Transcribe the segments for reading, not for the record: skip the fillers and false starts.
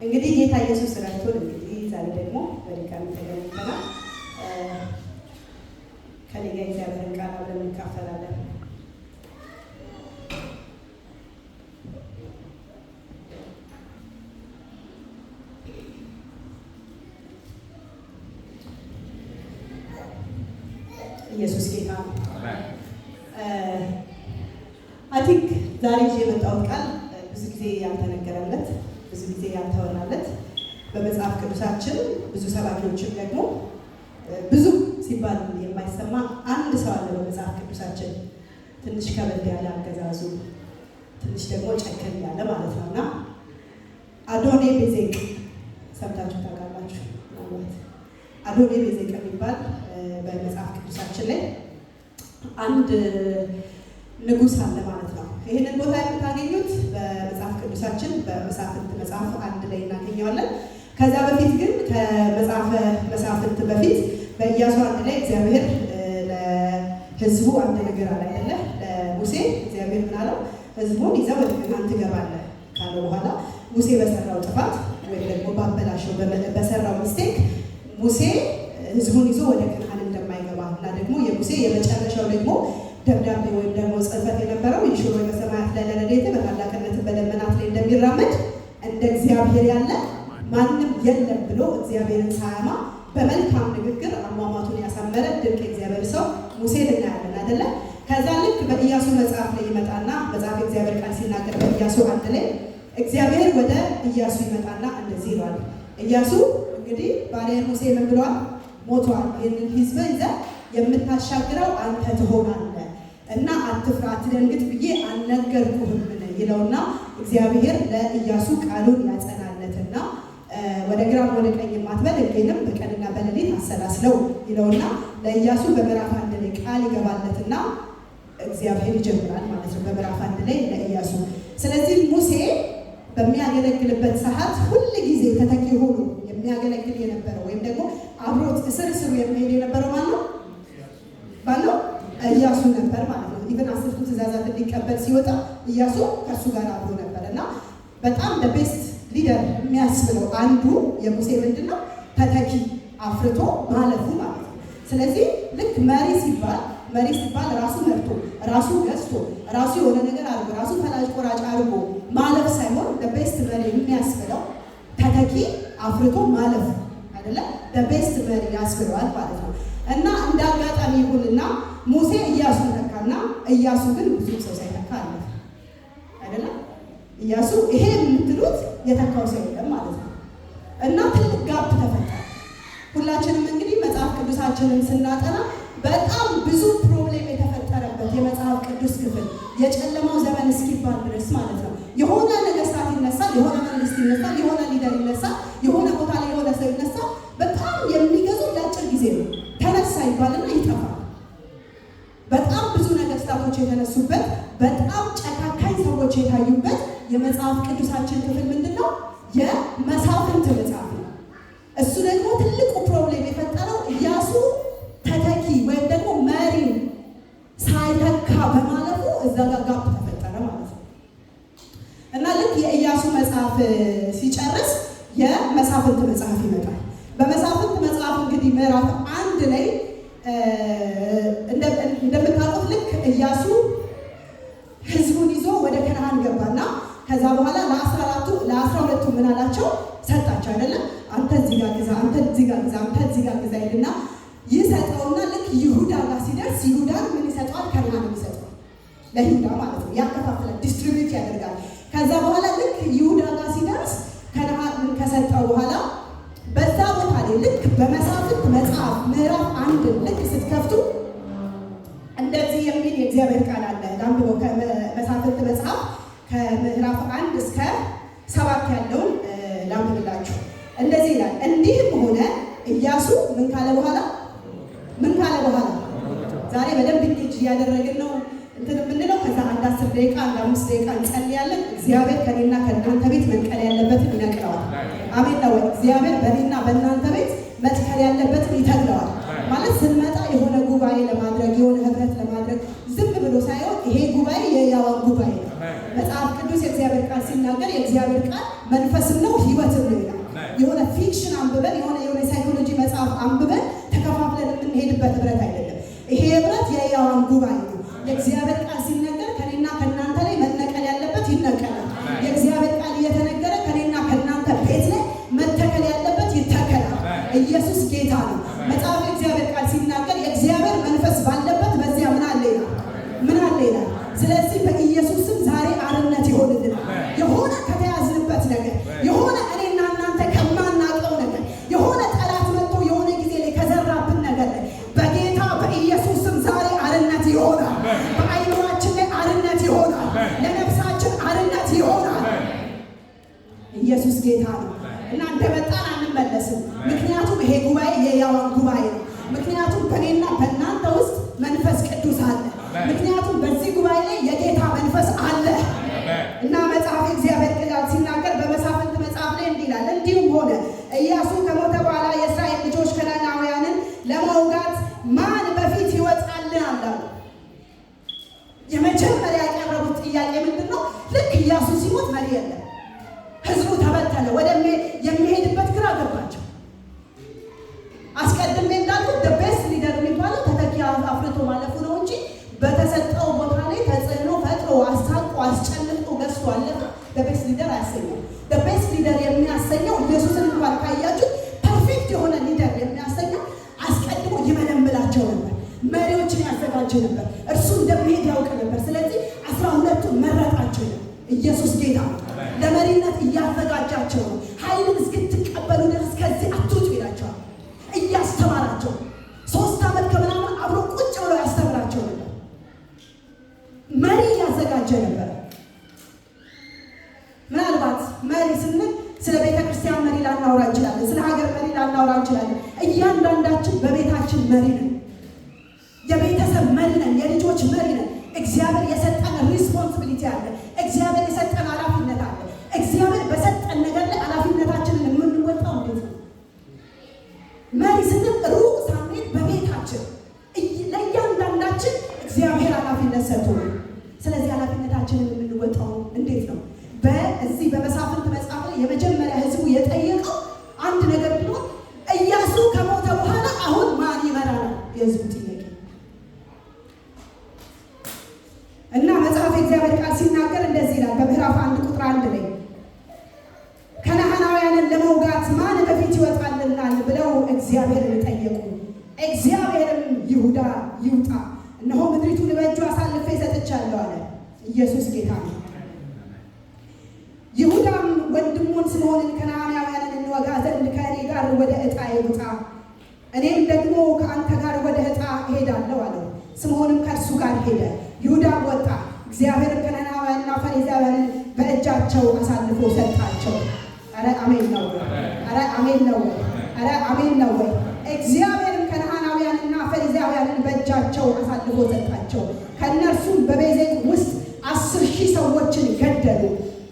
እንግዲህ ጌታ ኢየሱስ ረድቶን እንግዲህ ዛሬ ደግሞ በድጋሚ ተገናኝተናል። ከኔ ጋር እግዚአብሔርን ቃል አብረን እንካፈላለን። ኢየሱስ ጌታ ነው። አይ ቲንክ ዛሬ የመጣሁት ቃል ብዙ ጊዜ ያልተነገረለት ብዙ ጊዜ ያልተወራለት በመጽሐፍ ቅዱሳችን ብዙ ሰባኪዎችም ደግሞ ብዙ ሲባል የማይሰማ አንድ ሰው አለ በመጽሐፍ ቅዱሳችን። ትንሽ ከበድ ያለ አገዛዙ፣ ትንሽ ደግሞ ጨከን ያለ ማለት ነውና አዶኔ ቤዜቅ ሰምታችሁ ታውቃላችሁ? አዶኔ ቤዜቅ የሚባል በመጽሐፍ ቅዱሳችን ላይ አንድ ንጉሥ አለ ማለት ነው። ይህንን ቦታ የምታገኙት በመጽሐፍ ቅዱሳችን በመሳፍንት መጽሐፍ 1 ላይ እናገኘዋለን። ከዛ በፊት ግን ከመጽሐፈ መሳፍንት በፊት በኢያሱ 1 ላይ እግዚአብሔር ለሕዝቡ አንድ ነገር አለ አይደለ? ለሙሴ እግዚአብሔር ምን አለው? ሕዝቡን ይዘህ ወደ ከነዓን ትገባለህ ካለ በኋላ ሙሴ በሰራው ጥፋት ወይም ደግሞ ባበላሸው በሰራው ሚስቴክ ሙሴ ሕዝቡን ይዞ ወደ ከነዓን እንደማይገባ እና ደግሞ የሙሴ የመጨረሻው ደግሞ ደብዳቤ ወይም ደግሞ ጽሕፈት የነበረው ይሽሮ በሰማያት ላይ ለረድኤትህ በታላቅነት በደመናት ላይ እንደሚራመድ እንደ እግዚአብሔር ያለ ማንም የለም ብሎ እግዚአብሔርን ሳያማ በመልካም ንግግር አሟሟቱን ያሳመረ ድንቅ የእግዚአብሔር ሰው ሙሴን እናያለን አይደለ? ከዛ ልክ በኢያሱ መጽሐፍ ላይ ይመጣና መጽሐፍ እግዚአብሔር ቃል ሲናገር በኢያሱ 1 ላይ እግዚአብሔር ወደ ኢያሱ ይመጣና እንደዚህ ይለዋል። ኢያሱ እንግዲህ ባሪያዬ ሙሴ ምን ብሏል? ሞቷል። ይህንን ሕዝብ ይዘህ የምታሻግረው አንተ ትሆናለህ እና አትፍራ፣ አትደንግጥ ብዬ አልነገርኩህም ይለውና እግዚአብሔር ለኢያሱ ቃሉን ያጸናለትና ወደ ግራም ወደ ቀኝ አትበል፣ ሕጌንም በቀንና በሌሊት አሰላስለው ይለውና ለኢያሱ በምዕራፍ 1 ላይ ቃል ይገባለትና እግዚአብሔር ይጀምራል ማለት ነው በምዕራፍ 1 ላይ ለኢያሱ። ስለዚህ ሙሴ በሚያገለግልበት ሰዓት ሁል ጊዜ ተተኪ ሆኖ የሚያገለግል የነበረው ወይም ደግሞ አብሮት እስር የሚሄድ የነበረው ባለው ኢያሱ ነበር ማለት ነው። ኢቨን 10ቱ ትእዛዛት እንዲቀበል ሲወጣ ኢያሱ ከእሱ ጋር አብሮ ነበር እና በጣም ቤስት ሊደር የሚያስብለው አንዱ የሙሴ ምንድን ነው? ተተኪ አፍርቶ ማለፉ ማለት ነው። ስለዚህ ልክ መሪ ሲባል ራሱ መርቶ ራሱ ገዝቶ ራሱ የሆነ ነገር አድርጎ ራሱ ፈላጭ ቆራጭ አድርጎ ማለፍ ሳይሆን ቤስት መሪ የሚያስብለው ተተኪ አፍርቶ ማለፍ አይደለ? ቤስት መሪ ያስብለዋል ማለት ነው። እና እንደ አጋጣሚ ይሁንና ሙሴ ኢያሱ ነካና ኢያሱ ግን ብዙ ሰው ሳይነካ አለ አይደለ? ኢያሱ ይሄ የምትሉት የተካው ሰው የለም ማለት ነው። እና ትልቅ ጋፕ ተፈጠረ። ሁላችንም እንግዲህ መጽሐፍ ቅዱሳችንን ስናጠና በጣም ብዙ ፕሮብሌም የተፈጠረበት የመጽሐፍ ቅዱስ ክፍል የጨለማው ዘመን እስኪባል ድረስ ማለት ነው። የሆነ ነገስታት ይነሳል፣ የሆነ መንግስት ይነሳል፣ የሆነ ሊደር ይነሳል፣ የሆነ ቦታ ላይ የሆነ ሰው ይነሳል። በጣም የሚገዙ ለአጭር ጊዜ ነው። ተነሳ ይባልና ይጠፋል። በጣም ብዙ ነገስታቶች የተነሱበት በጣም ጨካካኝ ሰዎች የታዩበት የመጽሐፍ ቅዱሳችን ክፍል ምንድን ነው? የመሳፍንት መጽሐፍ ነው። እሱ ደግሞ ትልቁ ፕሮብሌም የፈጠረው ኢያሱ ተተኪ ወይም ደግሞ መሪው ሳይተካ በማለፉ እዛ ጋር ጋፕ ተፈጠረ ማለት ነው። እና ልክ የኢያሱ መጽሐፍ ሲጨርስ የመሳፍንት መጽሐፍ ይመጣል። በመሳፍንት መጽሐፍ እንግዲህ ምዕራፍ 1 ላይ እንደምታውቁት ልክ ኢያሱ ሕዝቡን ይዞ ወደ ከነዓን ገባና ከዛ በኋላ ለ12ቱ ምን አላቸው? ሰጣቸው አይደለም? አንተ እዚህ ጋር ግዛ፣ አንተ እዚህ ጋር ግዛ፣ አንተ እዚህ ጋር ግዛ ይልና ይሰጠውና ልክ ይሁዳ ጋር ሲደርስ ይሁዳን ምን ይሰጠዋል? ከነዓን ይሰጠዋል። ለይሁዳ ማለት ነው። ያከፋፍላል፣ ዲስትሪቢዩት ያደርጋል። ከዛ በኋላ ልክ ይሁዳ ጋር ሲደርስ ከነዓን ከሰጠው በኋላ በዛ ቦታ ላይ ልክ በመሳፍንት መጽሐፍ ምዕራፍ 1 ልክ ስትከፍቱ እንደዚህ የሚል የእግዚአብሔር ቃል አለ። ላንብበው። ከመሳፍንት መጽሐፍ ከምዕራፍ 1 እስከ 7 ያለውን ላንብብላችሁ። እንደዚህ ይላል። እንዲህም ሆነ ኢያሱ ምን ካለ በኋላ ዛሬ በደንብ እንጌጅ እያደረግን ነው እንትን የምንለው። ከዛ 10 ደቂቃ 5 ደቂቃ እንጸልያለን። እግዚአብሔር ከኔና ከእናንተ ቤት መንቀል ያለበትን ይነቅለዋል። አሜን ነው። እግዚአብሔር በኔና በእናንተ ቤት መትከል ያለበትን ይተክለዋል። ማለት ስንመጣ የሆነ ጉባኤ ለማድረግ የሆነ ህብረት ለማድረግ ዝም ብሎ ሳይሆን ይሄ ጉባኤ የሕያዋን ጉባኤ ነው። መጽሐፍ ቅዱስ የእግዚአብሔር ቃል ሲናገር የእግዚአብሔር ቃል መንፈስም ነው ሕይወትም ነው አንብበን የሆነ ሳይኮሎጂ መጽሐፍ አንብበን ተከፋፍለን የምንሄድበት ህብረት አይደለም። ይሄ ህብረት የሕያዋን ጉባኤ ነው። የእግዚአብሔር ቃል ሲነገር ከኔና ከእናንተ ላይ መነቀል ያለበት ይነቀላል። የእግዚአብሔር ቃል እየተነገረ ከኔና ከእናንተ ቤት ላይ መተከል ያለበት ይተከላል። ኢየሱስ ጌታ ነው። መጽሐፍ የእግዚአብሔር ቃል ሲናገር የእግዚአብሔር መንፈስ ባለበት በዚያ ምን አለ ይላል። ስለዚህ በኢየሱስ ስም ዛሬ አርነት ይሆንልናል። የሆነ ከተያዝንበት ነገር የሆነ እኔና እናንተ ከማናውቀው ነገር የሆነ ጠላት መጥቶ የሆነ ጊዜ ላይ ከዘራብን ነገር ላይ በጌታ በኢየሱስ ስም ዛሬ አርነት ይሆናል። በአይምሯችን ላይ አርነት ይሆናል። ለነፍሳችን አርነት ይሆናል። ኢየሱስ ጌታ ነው እና እንደመጣን አንመለስም። ምክንያቱም ይሄ ጉባኤ የሕያዋን ጉባኤ ነው። ምክንያቱም በእኔና በእናንተ ውስጥ መንፈስ ቅዱስ አለ። ምክንያቱም በዚህ ጉባኤ ላይ የጌታ መንፈስ አለ እና መጽሐፍ እግዚአብሔር ቃል ሲናገር በመሳፍንት መጽሐፍ ላይ እንዲህ ይላል፣ እንዲሁም ሆነ ኢያሱ ከሞተ በኋላ የእስራኤል ልጆች ከነዓናውያንን ለመውጋት ማን በፊት ይወጣልን አሉ። የመጀመሪያ ያቀረቡት ጥያቄ ምንድን ነው? ልክ ኢያሱ ሲሞት መሪ የለም፣ ህዝቡ ተበተነ፣ የሚሄድበት ግራ ገባቸው። አስቀድሜ እንዳልኩት the best leader የሚባለው ተተኪ አፍርቶ ማለፉ ነው እንጂ በተሰጠው ቦታ ላይ ተጽዕኖ ፈጥሮ አስታቆ አስጨልጦ ገዝቶ አለፈ the best leader አያሰኘው። the best leader የሚያሰኘው ኢየሱስን እንኳን ካያችሁ ፐርፌክት የሆነ ሊደር የሚያሰኘው አስቀድሞ ይመለምላቸው ነበር፣ መሪዎችን ያዘጋጀ ነበር፣ እርሱ እንደሚሄድ ያውቅ ነበር። ስለዚህ 12ቱን መረጣቸው ነው። ኢየሱስ ጌታ ነው። ለመሪነት እያዘጋጃቸው ነው። ኃይልን እስክትቀበሉ ድረስ ከዚህ አትውጡ ይላቸዋል። እያስተማራቸው 3 ዓመት ከምናምን አብሮ ቁጭ ብሎ ያስተምራቸው ነበር። መሪ እያዘጋጀ ነበር። ምናልባት መሪ ስንል ስለ ቤተ ክርስቲያን መሪ ላናወራ እንችላለን፣ ስለ ሀገር መሪ ላናወራ እንችላለን። እያንዳንዳችን በቤታችን መሪ ነን፣ የቤተሰብ መሪ ነን፣ የልጆች መሪ ነን። እግዚአብሔር የሰጠን ሪስፖንሲቢሊቲ አለ። እግዚአብሔር የሰጠን ኃላፊነት አለ። እግዚአብሔር በሰጠን ነገር ላይ ኃላፊነታችንን የምንወጣው እንዴት ነው? መሪ ስንል ሩቅ ሳንሄድ በቤታችን ለእያንዳንዳችን እግዚአብሔር ኃላፊነት ሰጥቶናል። ስለዚህ ኃላፊነታችንን የምንወጣው እንዴት ነው? በዚህ በመሳፍንት መጽሐፍ ላይ የመጀመሪያ ህዝቡ የጠየቀው አንድ ነገር ቢሆን ኢያሱ ከሞተ በኋላ አሁን ማን ይመራል? የህዝቡ ጥያቄ እና መጽሐፍ እግዚአብሔር ቃል ሲናገር እንደዚህ ይላል በምዕራፍ 1 ቁጥር 1 ላይ ከነዓናውያንን ለመውጋት ማን በፊት ይወጣልናል ብለው እግዚአብሔርን ጠየቁ። እግዚአብሔርም ይሁዳ ይውጣ፣ እነሆ ምድሪቱን በእጁ አሳልፌ ሰጥቻለሁ አለ። ኢየሱስ ጌታ ነው። ይሁዳም ወንድሙን ስምዖንን ከነዓናውያንን እንወጋ ዘንድ ከእኔ ጋር ወደ ዕጣ ይውጣ፣ እኔም ደግሞ ከአንተ ጋር ወደ ዕጣ እሄዳለሁ አለው። ስምዖንም ከእርሱ ጋር ሄደ። ይሁዳም ወጣ፣ እግዚአብሔርም ከነዓናውያንና ፈሪዛውያንን በእጃቸው አሳልፎ ሰጣቸው። አረ አሜን ነው። አረ አሜን ነው። አረ አሜን ነው። እግዚአብሔርም ከነዓናውያንና ፈሪዛውያንን በእጃቸው አሳልፎ ሰጣቸው። ከእነርሱም በቤዜቅ ውስጥ 10,000 ሰዎችን ገደሉ።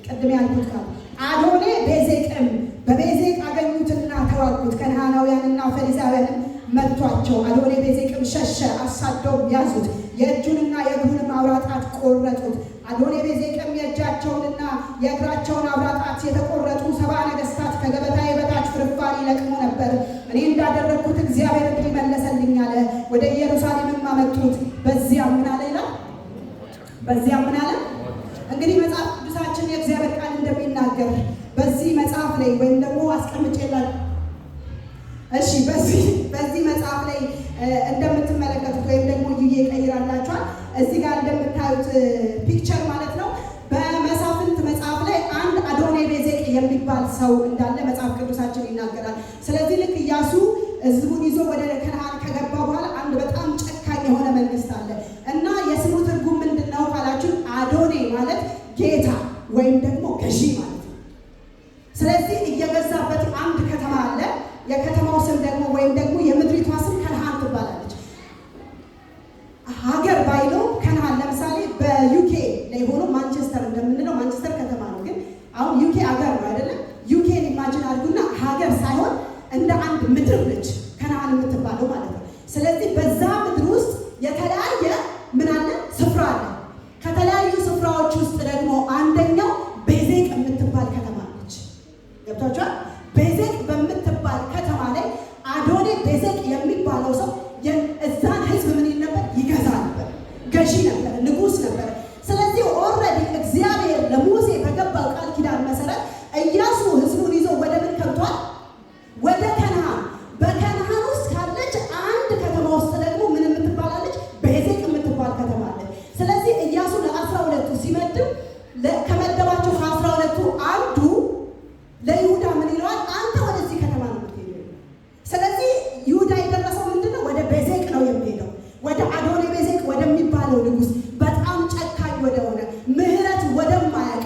ቅድም ያልኩት ቃል አዶኔ ቤዜቅም በቤዜቅ አገኙትና ተዋጉት። ከነዓናውያንና ፈሪዛውያንም መቷቸው። አዶኔ ቤዜቅም ሸሸ፣ አሳደውም ያዙት፣ የእጁንና የእግሩንም አውራ ጣት ቆረጡት። አዶኔ ቤዜቅም የእጃቸውንና የእግራቸውን አውራ ጣት የተቆረጡ 70 ነገሥታት ከገበታዬ በታች ፍርፋሪ ይለቅሙ ነበር። እኔ እንዳደረግኩት እግዚአብሔር እንዲህ መለሰልኝ አለ። ወደ ኢየሩሳሌምም አመጡት። በዚያም ምን አለ ይላል? በዚያም ምን አለ? እንግዲህ መጽሐፍ ቅዱሳችን የእግዚአብሔር ቃል እንደሚናገር በዚህ መጽሐፍ ላይ ወይም ደግሞ አስቀምጬላችሁ እሺ በዚህ መጽሐፍ ላይ እንደምትመለከቱት ወይም ደግሞ ይቀይራላችኋል። እዚህ ጋር እንደምታዩት ፒክቸር ማለት ነው። በመሳፍንት መጽሐፍ ላይ አንድ አዶኔ ቤዜቅ የሚባል ሰው እንዳለ መጽሐፍ ቅዱሳችን ይናገራል። ስለዚህ ልክ ኢያሱ ሕዝቡን ይዞ ወደ ከነዓን ከገባ በኋላ አንድ በጣም ጨካኝ የሆነ መንግስት አለ እና የስሙ ትርጉም ምንድን ነው ካላችሁ አዶኔ ማለት ጌታ ወይም ደግሞ ገዢ ማለት ነው። ስለዚህ እየገዛበት አንድ ከተማ አለ። የከተማው ስም ደግሞ ወይም ደግሞ የምድሪቷ ስም ከነዓን ትባላለች። ሀገር ባይለው ከነዓን ለምሳሌ በዩኬ ላይ ሆኖ ማንቸስተር እንደምንለው ማንቸስተር ከተማ ነው፣ ግን አሁን ዩኬ ሀገር ነው አይደለም። ዩኬን ኢማጂን አድርጉና ሀገር ሳይሆን እንደ አንድ ምድር ነች ከነዓን የምትባለው ማለት ነው። ስለዚህ በዛ ምድር ውስጥ የተለያየ ምን አለ? ስፍራ አለ። ከተለያዩ ስፍራዎች ውስጥ ደግሞ አንደኛው ቤዜቅ የምትባል ከተማ ነች። ገብቷችኋል? ቤዜቅ በምትባል ቤዜቅ የሚባለው ሰው እዛን ህዝብ ምን ይል ነበር? ይገዛ ነበር፣ ገዢ ነበር፣ ንጉስ ነበር። ስለዚህ ኦልሬዲ እግዚአብሔር ለሙሴ በገባው ቃል ኪዳን መሰረት ኢያሱ ህዝቡን ይዞ ወደ ምን ከብቷል? ወደ ከነዓን። በከነዓን ውስጥ ካለች አንድ ከተማ ውስጥ ደግሞ ምን የምትባላለች? ቤዜቅ የምትባል ከተማ አለች። ስለዚህ ኢያሱ ለ12ቱ ሲመድብ ከመደባቸው ከ12ቱ አንዱ ለይሁዳ ምን ይለዋል? አንተ ወደዚህ ከተማ ነው የምትሄደው። ስለዚህ ይሁዳ የደረሰው ምንድነው? ወደ ቤዜቅ ነው የሚሄደው፣ ወደ አዶኒ ቤዜቅ ወደሚባለው ንጉስ፣ በጣም ጨካኝ ወደሆነ ምህረት ወደማያውቅ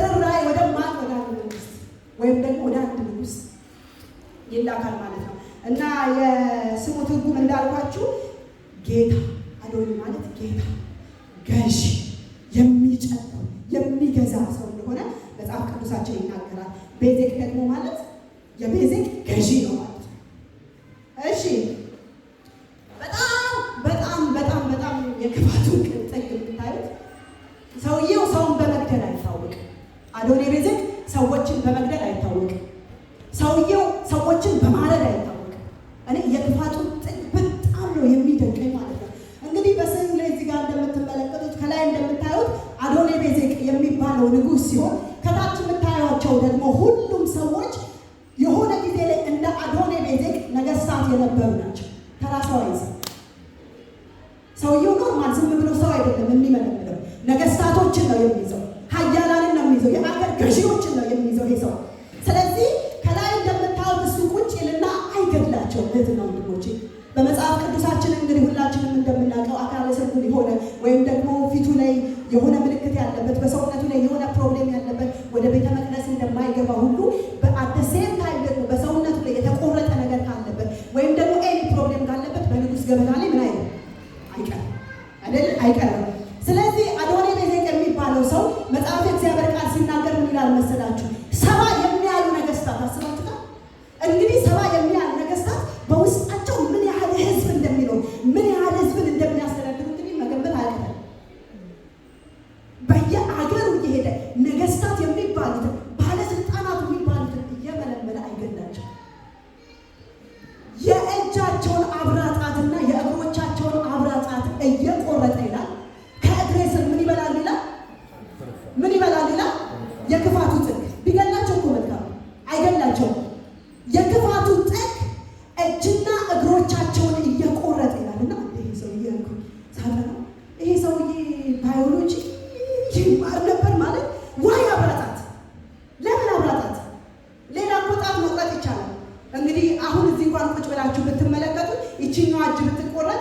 ርኅራኄ ወደማያውቅ ወደ አንድ ንጉስ ወይም ደግሞ ወደ አንድ ንጉስ ይላካል ማለት ነው። እና የስሙ ትርጉም እንዳልኳችሁ ጌታ፣ አዶኒ ማለት ጌታ፣ ገዢ፣ የሚጨነው የሚገዛ ሰው እንደሆነ መጽሐፍ ቅዱሳችን ይናገራል። ቤዜቅ ደግሞ ማለት የቤዜቅ ገዢ ነው ማለት ነው። እሺ፣ በጣም በጣም በጣም በጣም የክፋቱን ጥግ የምታዩት ሰውየው ሰውን በመግደል አይታወቅም። አዶኒ ቤዜቅ ሰዎችን በመግደል አይታወቅም። ሰውየው ሰዎችን በማረድ አይታወቅም። እኔ የክፋቱን ጥግ በጣም ነው የሚደንቀኝ ማለት ነው። እንግዲህ በስዕሉ ላይ እዚህ ጋር እንደምትመለከቱት ከላይ እንደምታዩት አዶኒ ቤዜቅ የሚባለው ንጉስ ሲሆን ከታች የምታዩቸው ደግሞ ሁሉም ሰዎች የሆነ ጊዜ ላይ እንደ አዶኒ ቤዜቅ ነገስታት የነበሩ ናቸው። ተራ ሰው አይዘም። ሰውየው ኖርማል ዝም ብሎ ሰው አይደለም የሚመለምለው፣ ነገስታቶችን ነው የሚይዘው፣ ሀያላንን ነው የሚይዘው፣ የአገር ገዢዎችን ነው የሚይዘው ይሄ ሰው። ስለዚህ ከላይ እንደምታዩት እሱ ቁጭ ይልና አይገድላቸውም። እህትና ወንድሞቼ በመጽሐፍ ቅዱሳችን እንግዲህ ሁላችንም እንደምናውቀው አካለ ስንኩል የሆነ ወይም ደግሞ ፊቱ ላይ የሆነ ምልክት ያለበት በሰውነቱ ላይ የሆነ ፕሮብሌም ያለበት ወደ ቤተ መቅደስ እንደማይገባ ሁሉ በአደሴም ታይም ደግሞ በሰውነቱ ላይ የተቆረጠ ነገር ካለበት ወይም ደግሞ ኤኒ ፕሮብሌም ካለበት በንጉስ ገበታ ላይ ምን አይነት አይቀርም አይደል? አይቀርም። ስለዚህ አዶኒ ቤዜቅ የሚባለው ሰው መጽሐፍ እግዚአብሔር ቃል ሲናገር ምን ይላል መሰላችሁ? 70 የሚያሉ ነገስታት አስባችሁታል? እንግዲህ 70 የሚያሉ ነገስታት በውስጣቸው ምን ያህል ህዝብ እንደሚኖር ምን ያህል ህዝብን እንደሚያስተዳድሩ እንግዲህ መገመት አያቅተንም። በየአገሩ እየሄደ ነገስታት የሚባሉትን ባለስልጣናት የሚባሉትን እየመለመለ አይገድላቸው። የእጃቸውን አብራጣትና የእግሮቻቸውን አብራጣት እየቆረጠ ይላል ከእግሬ ስር ምን ይበላል ይላል? ምን ይበላል ይላል? የክፋቱ ጥግ። ቢገላቸው እኮ መልካም አይገላቸውም። የክፋቱ ጥግ እጅና እግሮቻቸውን እየቆረጠ ይላል። እና ይሄ ሰውዬ ሳጠናው ይሄ ሰውዬ ባዮሎጂ ይማር ነበር ማለት ዋይ አብራጣት። ለምን አብራጣት? ሌላ ጣት መቁረጥ ይቻላል። እንግዲህ አሁን እዚህ እንኳን ቁጭ ብላችሁ ብትመለከቱ ይችኛዋ እጅ ብትቆረጥ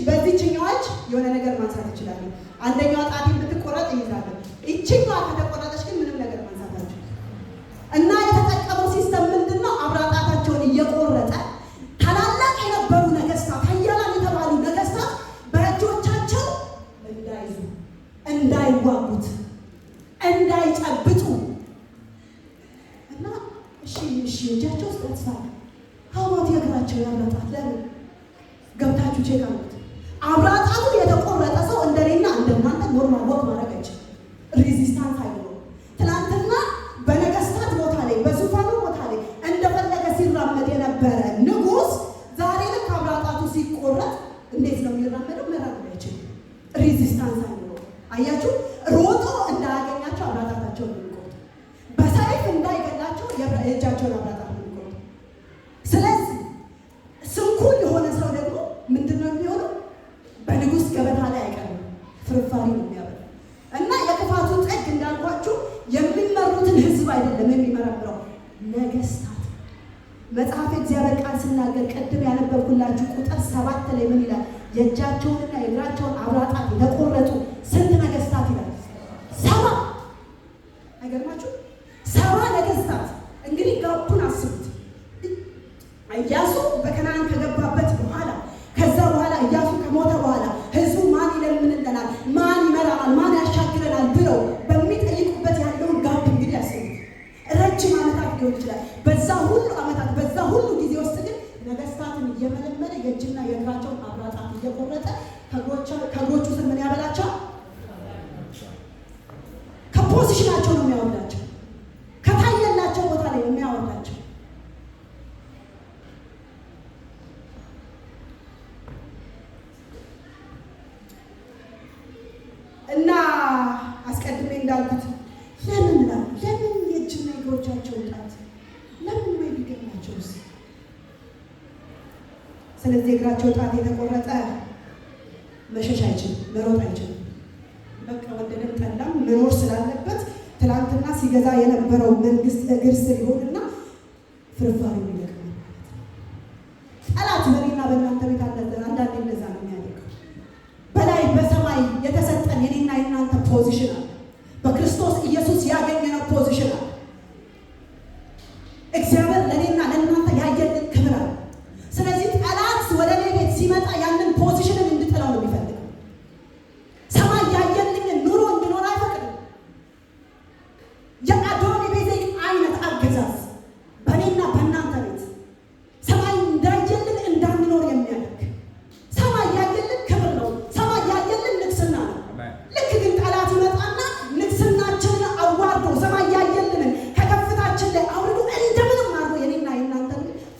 በዚህኛዋ እጅ የሆነ ነገር ማንሳት ይችላል። አንደኛዋ ጣቴን ብትቆረጥ ይይዛለሁ። ይችኛዋ ከተቆረጠች ግን ምንም ነገር ማንሳት አልችልም። እና የተጠቀመው ሲስተም ምንድነው? አብራጣታቸውን እየቆረጠ ታላላቅ የነበሩ ነገስታት፣ ኃያላን የተባሉ ነገስታት በእጆቻቸው እንዳይዙ፣ እንዳይዋጉት፣ እንዳይጨብጡ እና እሺ እጃቸው ውስጥ ተስፋ ሀዋት የእግራቸው ያብራጣት። ለምን ገብታችሁ ቼክ አሉት። አብራጣቱ የተቆረጠ ሰው እንደኔና እንደናንተ ኖርማል ወቅ ማድረግ አይችልም። ሬዚስታንስ አይኖረው። ትናንትና በነገስታት ቦታ ላይ በዙፋኑ ቦታ ላይ እንደፈለገ ሲራመድ የነበረ ንጉስ ዛሬ ልክ አብራጣቱ ሲቆረጥ እንዴት ነው የሚራመደው? መራመድ አይችልም። ሬዚስታንስ አይኖረው። አያችሁ፣ ሮጦ እንዳያገኛቸው አብራጣታቸውን የሚቆርጡ፣ በሰይፍ እንዳይገላቸው የእጃቸውን አብራጣት የሚቆርጡ። ስለዚህ ስንኩል የሆነ ሰው ደግሞ ምንድነው የሚሆነው? በንጉስ ገበታ ላይ አይቀርም፣ ፍርፋሪ ነው የሚያበላ። እና የክፋቱ ጥግ እንዳልኳችሁ የሚመሩትን ህዝብ አይደለም የሚመረምረው፣ ነገስታት። መጽሐፍ እግዚአብሔር ቃል ሲናገር ቅድም ያነበብኩላችሁ ቁጥር 7 ላይ ምን ይላል? የእጃቸውንና የእግራቸውን አብራጣት የተቆረጡ ስንት ነገስታት ይላል? 70። አይገርማችሁ? 70 ነገስታት። እንግዲህ ጋፑን አስቡት። ኢያሱ በከነዓን ከገባበት በኋላ ከዛ በኋላ ኢያሱ ከሞተ በኋላ ህዝቡ ማን ይለምንልናል፣ ማን ይመራናል፣ ማን ያሻግረናል ብለው በሚጠይቁበት ያለውን ጋፕ እንግዲህ አስቡት። ረጅም ዓመታት ሊሆን ይችላል። በዛ ሁሉ ዓመታት በዛ ሁሉ ጊዜ ውስጥ ግን ነገስታትን እየመለመለ የእጅና የእግራቸውን አብራጣት እየቆረጠ ከእግሮቹ ስር ምን ያበላቸው? ከፖዚሽናቸው ነው የሚያወርዳቸው፣ ከታየላቸው ቦታ ላይ የሚያወርዳቸው። እንዳልኩት ለምን የእጅና እግሮቻቸው ጣት ለምን ወይ ቢገኛቸውስ? ስለዚህ እግራቸው ጣት የተቆረጠ መሸሽ አይችልም፣ መሮጥ አይችልም። በቃ ወደደም ጠላም መኖር ስላለበት ትላንትና ሲገዛ የነበረው መንግስት እግር ስር ይሆንና ፍርፋሪ ይለቅማል። ጠላት በእኔና በእናንተ ቤት አንዳንዴ እንደዛ ነው የሚያደርገው። በላይ በሰማይ የተሰጠን የኔና የእናንተ ፖዚሽን አለ። በክርስቶስ ኢየሱስ ያገኘነው ፖዚሽን አለ። እግዚአብሔር ለኔና ለእናንተ ያየልን ክብር አለ። ስለዚህ ጠላት ወደ እኔ ቤት ሲመጣ ያንን ፖዚሽንን እንድጥለው ነው የሚፈልገው። ሰማይ ያየልኝን ኑሮ እንድኖር አይፈቅድም። የአዶኒ ቤዜቅ አይነት አገዛዝ በእኔና በእናንተ ቤት ሰማይ እንዳየልን እንዳንኖር የሚያደርግ ሰማይ ያየልን ክብር ነው። ሰማይ ያየልን ንግስና ነው። ልክ ግን ጠላት ይመጣና ንግስናችንን አዋርዶ ሰማይ ያየልንን ከከፍታችን ላይ አውርዶ እንደምንም አድርጎ የኔና የእናንተ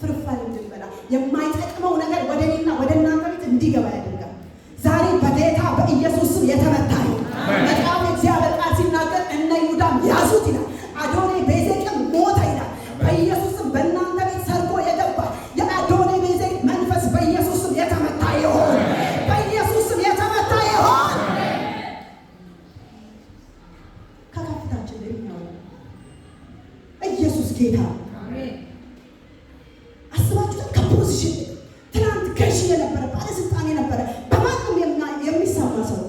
ፍርፋሪ እንድንበላ የማይጠቅመው ነገር ወደ እኔና ወደ እናንተ ቤት እንዲገባ ያደርጋል። ዛሬ በጌታ በኢየሱስ ስም የተመታ ነው። መጽሐፍ እግዚአብሔር ቃል ሲናገር እነ ይሁዳም ያዙት ይላል። አዶኒ ቤዜቅም ሞተ ይላል። በኢየሱስ ስም በእናንተ ቤት ሰርጎ የገባ የአዶኒ ቤዜቅ መንፈስ በኢየሱስ ስም የተመታ ይሆን። በኢየሱስ ስም የተመታ ይሆን። ከከፍታችን ላይ ነው ኢየሱስ ጌታ። አስባችሁ ከፖዚሽን ትናንት ገዢ የነበረ ባለስልጣን የነበረ በማንም የሚሰማ ሰው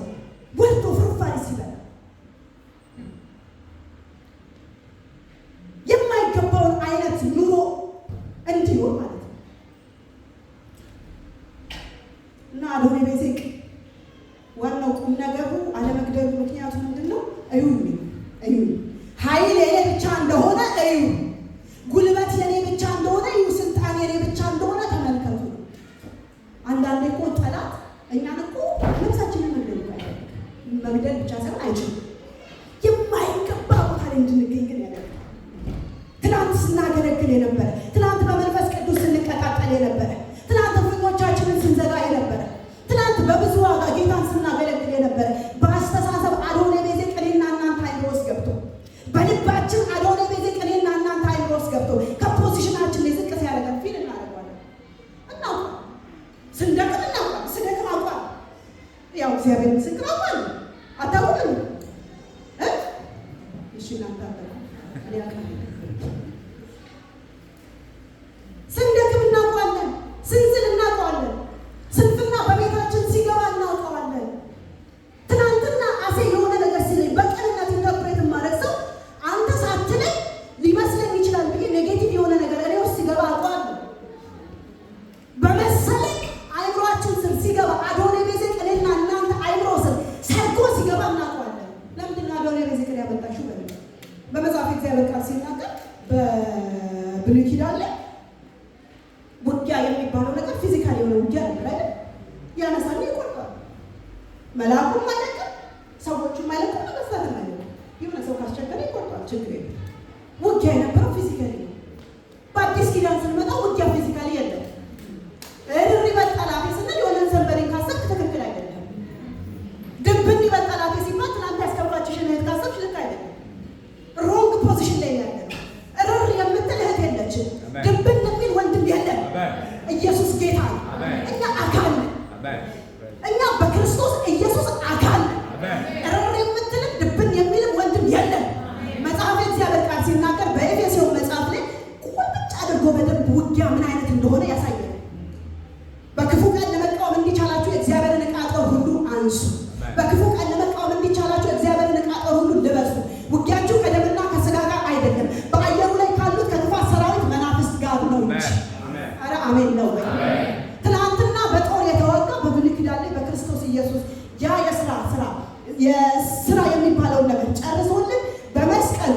ወርዶ ፍርፋሪ ሲበላ የማይገባውን አይነት ኑሮ እንዲሆን ማለት ነው። እና አዶኒ ቤዜቅ ዋናው ቁም ነገሩ አለመግደሉ ምክንያቱ ምንድን ነው? እዩኝ ኃይል የኔ ብቻ እንደሆነ እዩ፣ ጉልበት የኔ ብቻ እንደሆነ እዩ፣ ስልጣን የኔ ብቻ እንደሆነ ተመልከቱ። አንዳንዴ እኮ ጠላት እኛን እኮ ነፍሳችንን መግደል ብቻ ሳይሆን አይችልም፣ የማይገባ ቦታ ላይ እንድንገኝ ግን ያደርጋል። ትናንት ስናገለግል የነበረ፣ ትናንት በመንፈስ ቅዱስ ስንቀጣጠል የነበረ፣ ትናንት ፍቅሮቻችንን ስንዘጋ የነበረ፣ ትናንት በብዙ ዋጋ ጌታን ስናገለግል የነበረ በአስተሳሰብ አዶኒ ቤዜቅ እኔና እናንተ አይምሮ ውስጥ ገብቶ በልባችን አዶኒ ቤዜቅ እኔና እናንተ አይምሮ ውስጥ ገብቶ ከፖዚሽናችን ላይ ዝቅ ሲያደርገን ፊል እናደርገዋለን። እናውቃለን፣ ስንደክም እናውቃለን፣ ስንደክም አውቃለሁ። ያው እግዚአብሔር ምስክር አውቃለሁ። አታውቁም? እሺ እናንተ እኔ አውቃለሁ። ስንደክም እናውቃለን፣ ስንዝል እናውቃለን፣ ስንፍና በቤታችን ሲገባ እናውቀዋለን። ትናንትና አሴ የሆነ ነገር ሲለኝ በቅንነት ኢንተርፕሬት ማድረግ ሰው አንተ ሳትለኝ ሊመስለኝ ይችላል ብዬ ኔጌቲቭ የሆነ ነገር እኔ ውስጥ ሲገባ አውቀዋለሁ። በመሰለኝ አይምሯችን ስር ሲገባ አዶኒ ቤዜቅ እኔና እናንተ አይምሮ ስር ሰርጎ ሲገባ እናውቀዋለን። ለምንድን ነው አዶኒ ቤዜቅን ያመጣሽው? በመጽሐፍ እግዚአብሔር ቃል ሲናገር በብሉይ ኪዳን ላይ ውጊያ የሚባለው ነገር ፊዚካል የሆነ ውጊያ ነበር አይደል? ያነሳሉ፣ ይቆርጣሉ። መልአኩም አይለቅም፣ ሰዎቹም አይለቅም፣ ነገስታትም አይለቅም። የሆነ ሰው ካስቸገረ ይቆርጣል፣ ችግር የለም። ውጊያ የነበረው ፊዚካሊ ነው። በአዲስ ኪዳን ስንመጣ ውጊያ ፊዚካሊ የለም። እድር ይበል ጠላቴ ስንል የሆነን ሰንበሬን ካሰብክ ትክክል አይደለም። ድብን ይበል ጠላቴ ሲባል ትናንት ያስከፋችሽን እህት ካሰብሽ ልክ አይደለም። ሮንግ ፖዚሽን ላይ ያለ ነው። እርር የምትል እህት የለችም። ድብን የሚል ወንድም የለም። ኢየሱስ ጌታ ነው። እኛ አካል ነን። እኛ በክርስቶስ ኢየሱስ አካል ነን። እርር የምትልም ድብን የሚልም ወንድም የለም። መጽሐፍ እግዚአብሔር ቃል ሲናገር በኤፌሶን መጽሐፍ ላይ ቁልጭ አድርጎ በደንብ ውጊያ ምን አይነት እንደሆነ ያሳያል። በክፉ ቀን ለመቃወም እንዲቻላችሁ የእግዚአብሔርን ዕቃ ጦር ሁሉ አንሱ። በክፉ ቀን ለመቃወም እንዲቻላችሁ የእግዚአብሔርን ዕቃ ጦር ሁሉ ልበሱ። ውጊያችሁ ከደምና ከሥጋ ጋር አይደለም፣ በአየሩ ላይ ካሉት ከክፋት ሰራዊት መናፍስት ጋር ነው እንጂ። ኧረ አሜን ነው ወይ? ትናንትና በጦር የተወጋ በብሉይ ኪዳን ላይ በክርስቶስ ኢየሱስ ያ የስራ የሚባለውን ነገር ጨርሶልን በመስቀሉ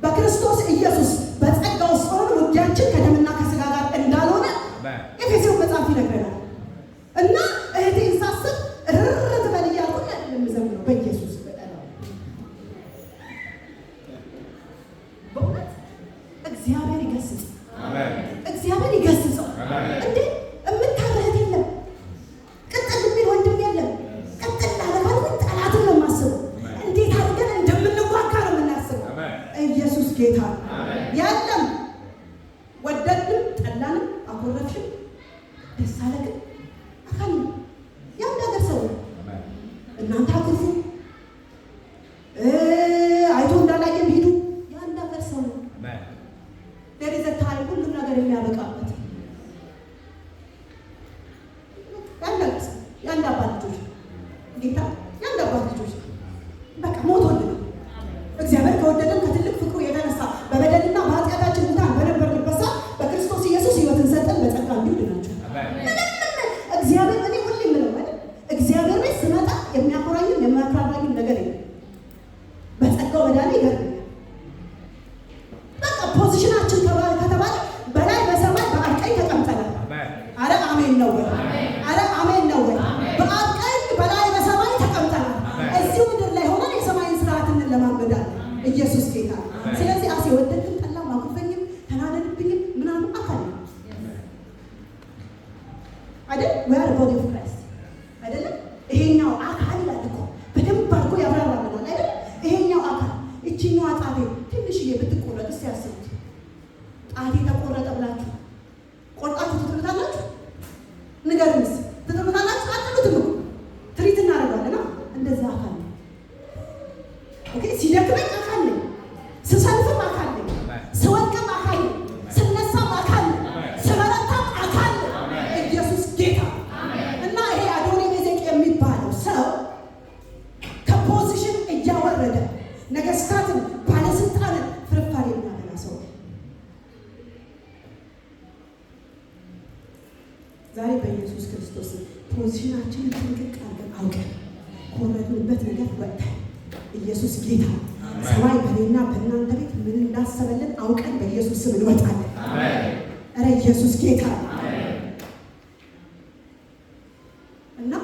በክርስቶስ ኢየሱስ በጸጋው ውስጥ ሆኖ ውጊያችን ከደምና ከሥጋ ጋር እንዳልሆነ ኤፌሶን መጽሐፍ ይነግረናል። እና እህቴን ሳስብ ርር ትበል እያልኩኝ አይደለም የምዘምረው፣ በኢየሱስ በእውነት እግዚአብሔር ይገስጽ፣ እግዚአብሔር ይገስጸው። እንዴ የምታረህት የለም፣ ቅጥል የሚል ወንድም የለም። ቅጥል ላለማለት ጠላትን ነው የማስበው። እንዴት አድርገን እንደምንጓዝ ነገር የሚያበቃበት የአንድ አባት ልጆች ጌታ የአንድ አባት ልጆች በቃ ሞቶልን ነው። እግዚአብሔር ከወደደን ከትልቅ ፍቅሩ የተነሳ በበደልና በኃጢአታችን ሙታን በነበርንበት ሰዓት በክርስቶስ ኢየሱስ ሕይወትን ሰጠን። በጸጋ እንዲሁ ድናችሁ እግዚአብሔር እኔ ሁሌ የምለው አይደል እግዚአብሔር ቤት ስመጣ የሚያኮራኝም የሚያኮራኝም ነገር የለም። በጸጋው መዳኔ ይገርመኛል። በቃ ፖዚሽናችን ከተባለ በላይ በሰማይ በአብ ቀኝ ተቀምጠናል። አረ አሜን ነው ወይ? አረ አሜን ነው ወይ? በአብ ቀኝ በላይ በሰማይ ተቀምጠናል። እዚህ ምድር ላይ ሆነን የሰማይን ስርዓት እንለማመዳለን። ኢየሱስ ጌታ። ስለዚህ አሴ ወደድክም ጠላም አኩርፈኝም ተናደድብኝም ምናምን አካል አይደል? we are the body of Christ አይደል? ይሄኛው አካል ይላል እኮ በደንብ አድርጎ ያብራራልናል አይደል? ይሄኛው አካል እቺኛው ጣቴ ትንሽዬ ብትቆረጥ እስቲ ያስቡት። ጣቴ ተቆረጠ ብላችሁ ቆርጣችሁ ትጥሉታላችሁ? ንገሩንስ፣ ትጥሉታላችሁ? አጥሉትም እኮ ትሪት እናደርጋለና እንደዛ አካል ነው። ኦኬ ሲደክመኝ አካል ነኝ፣ ስሰንፍም አካል ነኝ፣ ስወድቅም አካል ነኝ፣ ስነሳም አካል ነኝ፣ ስበረታም አካል ነኝ። ኢየሱስ ጌታ እና ይሄ አዶኒ-ቤዜቅ የሚባለው ሰው ከፖዚሽን እያወረደ ነገስታትን ባለስልጣንን ፍርፋሪ የሚያበላ ሰው ዛሬ በኢየሱስ ክርስቶስ ፖዚሽናችንን ጥንቅቅ አድርገን አውቀን ከወረድንበት ነገር ወጥተን ኢየሱስ ጌታ ሰማይ በእኔና በእናንተ ቤት ምን እንዳሰበልን አውቀን በኢየሱስ ስም እንወጣለን። ኧረ ኢየሱስ ጌታ እና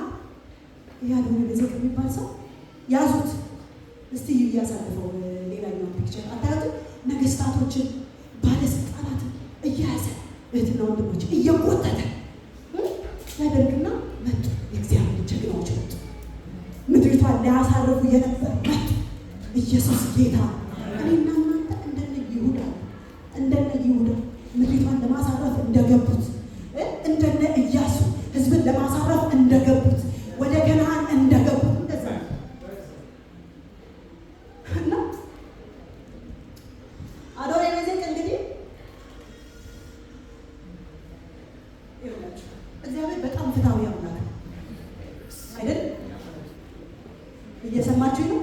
ይህ አዶኒ-ቤዜቅ የሚባል ሰው ያዙት እስቲ እያሳልፈው ሌላኛው ፒክቸር አታዩትም? ነገስታቶችን ባለስልጣናትን እያያዘ እህትና ወንድሞች እየጎተተ ያደርግና መጡ። የእግዚአብሔር ጀግናዎች መጡ። ምድሪቷን ሊያሳርፉ የነበር መጡ። ኢየሱስ ጌታ። እኔና እናንተ እንደነ ይሁዳ ምድሪቷን ለማሳረፍ እንደገቡት እንደነ ኢያሱ ህዝብን ለማሳረፍ እንደገቡት ወደ ከነዓን እንደገቡት እንደዛ እና አዶኒ-ቤዜቅ እንግዲህ ይኸውላችሁ እግዚአብሔር በጣም ፍትሃዊ አምላክ አይደል? እየሰማችሁ ነው?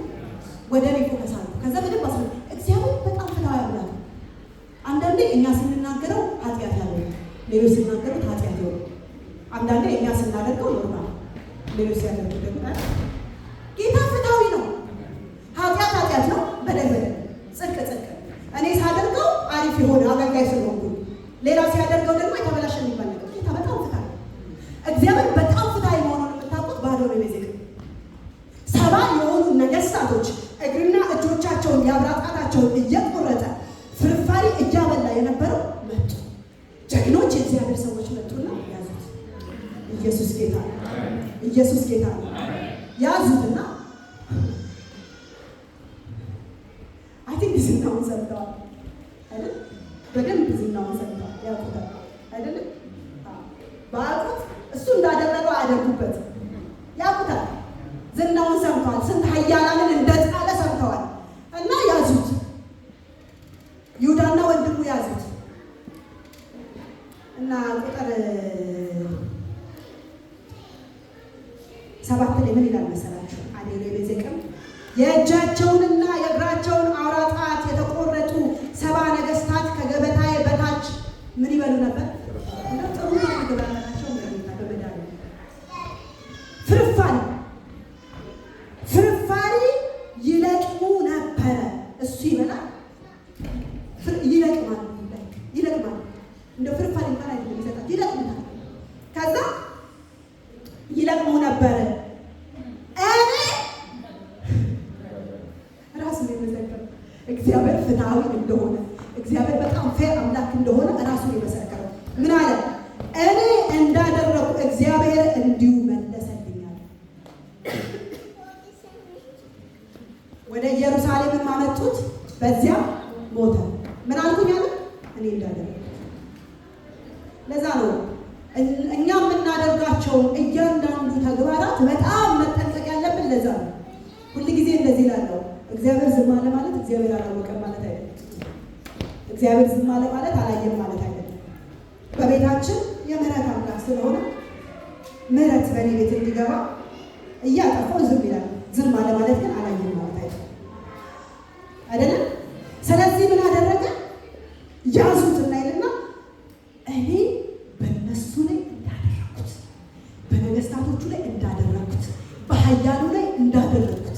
ወደ እኔ ፎከስ አድርጉ። ከዛ በደንብ እግዚአብሔር በጣም ፍትሃዊ አምላክ። አንዳንዴ እኛ ስንናገረው ኃጢአት ያለው፣ ሌሎች ሲናገሩት ኃጢአት ያለው። አንዳንዴ እኛ ስናደርገው ኖርማል፣ ሌሎች ሲያደርጉ ደግሞ ጌታ ፍትሃዊ ነው። ኃጢአት ነው፣ በደል ጽድቅ። እኔ ሳደርገው አሪፍ የሆነ አገልጋይ ስለሆንኩ ሌላ ሲያደርገው ደግሞ የተበላሸ የሚባል ነገር ጌታ በጣም ፍትሃዊ። እግዚአብሔር በጣም ፍትሃዊ መሆኑን የምታውቁት በአዶኒ-ቤዜቅ ሰባ የሆኑ ነገስታቶች እግርና እጆቻቸውን ያብራጣታቸውን እየቆረጠ ፍርፋሪ እያበላ የነበረው መጡ። ጀግኖች የእግዚአብሔር ሰዎች መጡና ያዙት። ኢየሱስ ጌታ ኢየሱስ ጌታ ያዙትና አይ ቲንክ ዝናውን ሰምተዋል አይደል? በደንብ ዝናውን ሰምተዋል፣ ያውቁታል አይደል? በአቁት እሱ እንዳደረገው አያደርጉበት፣ ያውቁታል። ዝናውን ሰምተዋል። ስንት ኃያላንን እንደጣለ ሰምተዋል። እና ያዙት፣ ይሁዳና ወንድሙ ያዙት እና ቁጥር 7 ላይ ምን ይላል መሰላችሁ? አዶኒ-ቤዜቅም የእጃቸውንና የእግራቸውን አውራ ጣት የተቆረጡ 70 ነገስታት ከገበታዬ በታች ምን ይበሉ ነበር? ጥሩ ገበታቸው በመዳን ፍርፋሪ ይለቅሙ ነበረ። እሱ ይበላል፣ ይለቅማል። እንደ ፍርፋሪ እንኳን አይደለም ይሰጣል፣ ይለቅሙታል። ከዛ ይለቅሙ ነበረ። እኔ ራሱ የመሰከረው እግዚአብሔር ፍትሃዊ እንደሆነ፣ እግዚአብሔር በጣም ፌር አምላክ እንደሆነ ራሱ የመሰከረው ምን አለ? እኔ እንዳደረኩ እግዚአብሔር እንዲሁ መለሰልኛል። ወደ ኢየሩሳሌም አመጡት፣ በዚያ ሞተ። ምን አልኩኝ አለ? እኔ እንዳደረኩ። ለዛ ነው እኛ የምናደርጋቸው እያንዳንዱ ተግባራት በጣም መጠንቀቅ ያለብን። ለዛ ነው ሁልጊዜ እንደዚህ ላለው እግዚአብሔር ዝም አለ ማለት እግዚአብሔር አላወቀም ማለት አይደለም። እግዚአብሔር ዝም አለ ማለት አላየም ማለት አይደለም። እኔ ቤት እንዲገባ እያጠፋው ዝም ይላል። ዝም አለ ማለት ግን አላየም ማለት አይደለም። ስለዚህ ምን አደረገ? ያዙትና ይልና እኔ በእነሱ ላይ እንዳደረኩት፣ በነገስታቶቹ ላይ እንዳደረኩት፣ በኃያሉ ላይ እንዳደረኩት፣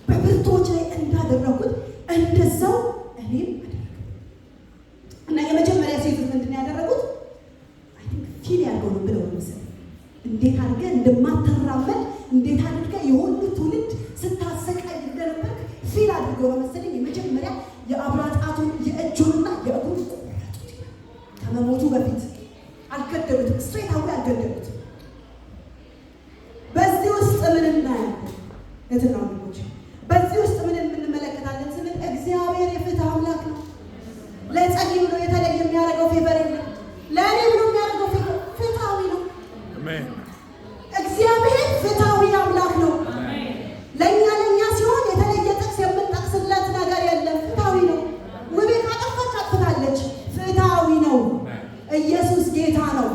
በብርቶች ላይ እንዳደረኩት እንደዛው እኔም አደረኩ እና የመጀመሪያ ሴቶች ምንድን ነው ያደረጉት? ፊል ያልሆነ ብለው መሰለኝ እንዴት አድርገህ እንደማትራመድ እንዴት አድርገህ የሁሉ ትውልድ ስታሰቃይ እንደነበር ፊል አድርገው ነው መሰለኝ የመጀመሪያ የአብራጣቱን የእጁንና የእግሩን ቆረጡት። ከመሞቱ በፊት አልገደሉትም፣ ስትሬት አዌይ አልገደሉትም። በዚህ ውስጥ ምን እናያለን? እህትና ወንድሞች በዚህ ውስጥ ምን እንመለከታለን ስንል እግዚአብሔር የፍትህ አምላክ ነው። ለጸጊ ብሎ የተለየ የሚያደርገው ፌቨር የለም። ለእኔ ብሎ የሚያደርገው ፍትሃዊ ነው። እግዚአብሔር ፍትሃዊ አምላክ ነው። ለእኛ ሲሆን የተለየ ጥቅስ የምንጠቅስለት ነገር የለም። ፍትሃዊ ነው። ውቤ ካጠፋች አጥፍታለች። ፍትሃዊ ነው። ኢየሱስ ጌታ ነው።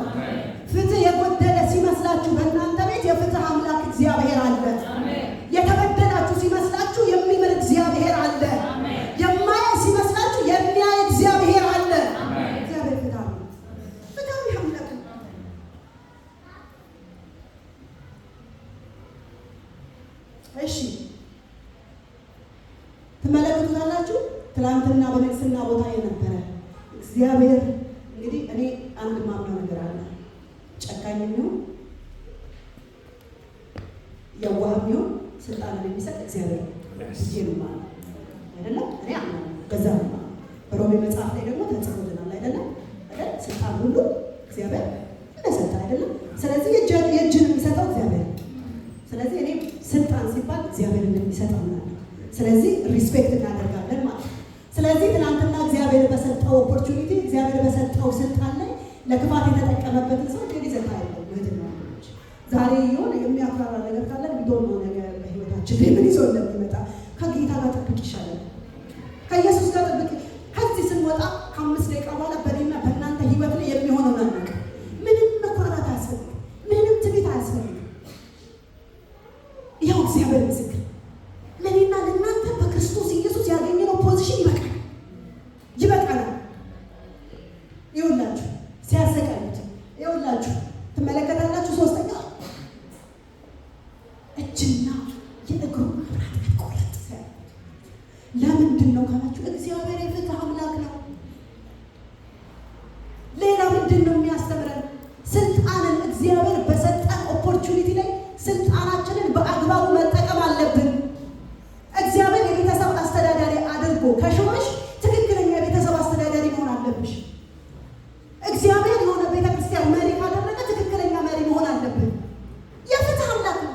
ፍትህ የጎደለ ሲመስላችሁ በእናንተ ቤት የፍትህ አምላክ እግዚአብሔር አለ። የተበደላችሁ ሲመስላችሁ የሚምር እግዚአብሔር አለ። የማያይ ሲመስላችሁ የሚያይ እግዚአብሔር አለ። እግዚአብሔር ፍትሃዊ ነው። ፍትሃዊ አምላክ ነው። እሺ ትመለከቱታላችሁ። ትናንትና በንግስና ቦታ የነበረ እግዚአብሔር እንግዲህ እኔ አንድ ማምነው ነገር አለ። ጨካኝ ነው የዋህ ነው ስልጣንን የሚሰጥ እግዚአብሔር ነው ማለት አይደለም። እኔ አምናለሁ በዛ ነው። በሮሜ መጽሐፍ ላይ ደግሞ ተጽፎልናል አይደለም አይደል? ስልጣን ሁሉ እግዚአብሔር እንደሰጠ አይደለም። ስለዚህ የእጅን የሚሰጠው እግዚአብሔር ነው። ስለዚህ እኔ ስልጣን ሲባል እግዚአብሔር እንደሚሰጥ አምናለሁ። ስለዚህ ሪስፔክት እናደርጋለን ማለት ነው። ስለዚህ ትናንትና እግዚአብሔር በሰጠው ኦፖርቹኒቲ እግዚአብሔር በሰጠው ስልጣን ላይ ለክፋት የተጠቀመበትን ሰው ሊዘታ ያለው ምንድን ነው? ዛሬ የሆነ የሚያፈራራ ነገር ካለ ቢዶን ነው ነገር በህይወታችን ላይ ምን ይዞ እንደሚመጣ ከጌታ ጋር ጥብቅ ይሻላል። ከኢየሱስ ጋር ጥብቅ። ከዚህ ስንወጣ ከ5 ደቂቃ በኋላ በእኔና በእናንተ ህይወት ላይ የሚሆነው ነገር ምንም መኮራራት አያስፈልግም። ምንም ትዕቢት አያስፈልግም። ይኸው እግዚአብሔር ምስክር ለእኔና ለእናንተ በክርስቶስ ኢየሱስ ያገኘነው ፖዚሽን ይበቃናል። ይኸውላችሁ ሲያሰቃዩት ይኸውላችሁ ትመለከታላችሁ። ሶስተኛ እጅና የእግሩ መብራት ቆረጥ። ለምንድን ነው ካላችሁ እግዚአብሔር የፍትህ አምላክ ነው። ሌላ ምንድን ነው የሚያስተምረን? ስልጣንን እግዚአብሔር በሰጠን ኦፖርቹኒቲ ላይ ስልጣናችንን በአግባቡ መጠቀም አለብን። እግዚአብሔር የቤተሰብ አስተዳዳሪ አድርጎ ከሾመሽ ትክክለኛ የቤተሰብ አስተዳዳሪ መሆን አለብሽ። እግዚአብሔር የሆነ ቤተክርስቲያን መሪ ካደረገ ትክክለኛ መሪ መሆን አለብን። የፍትህ አምላክ ነው።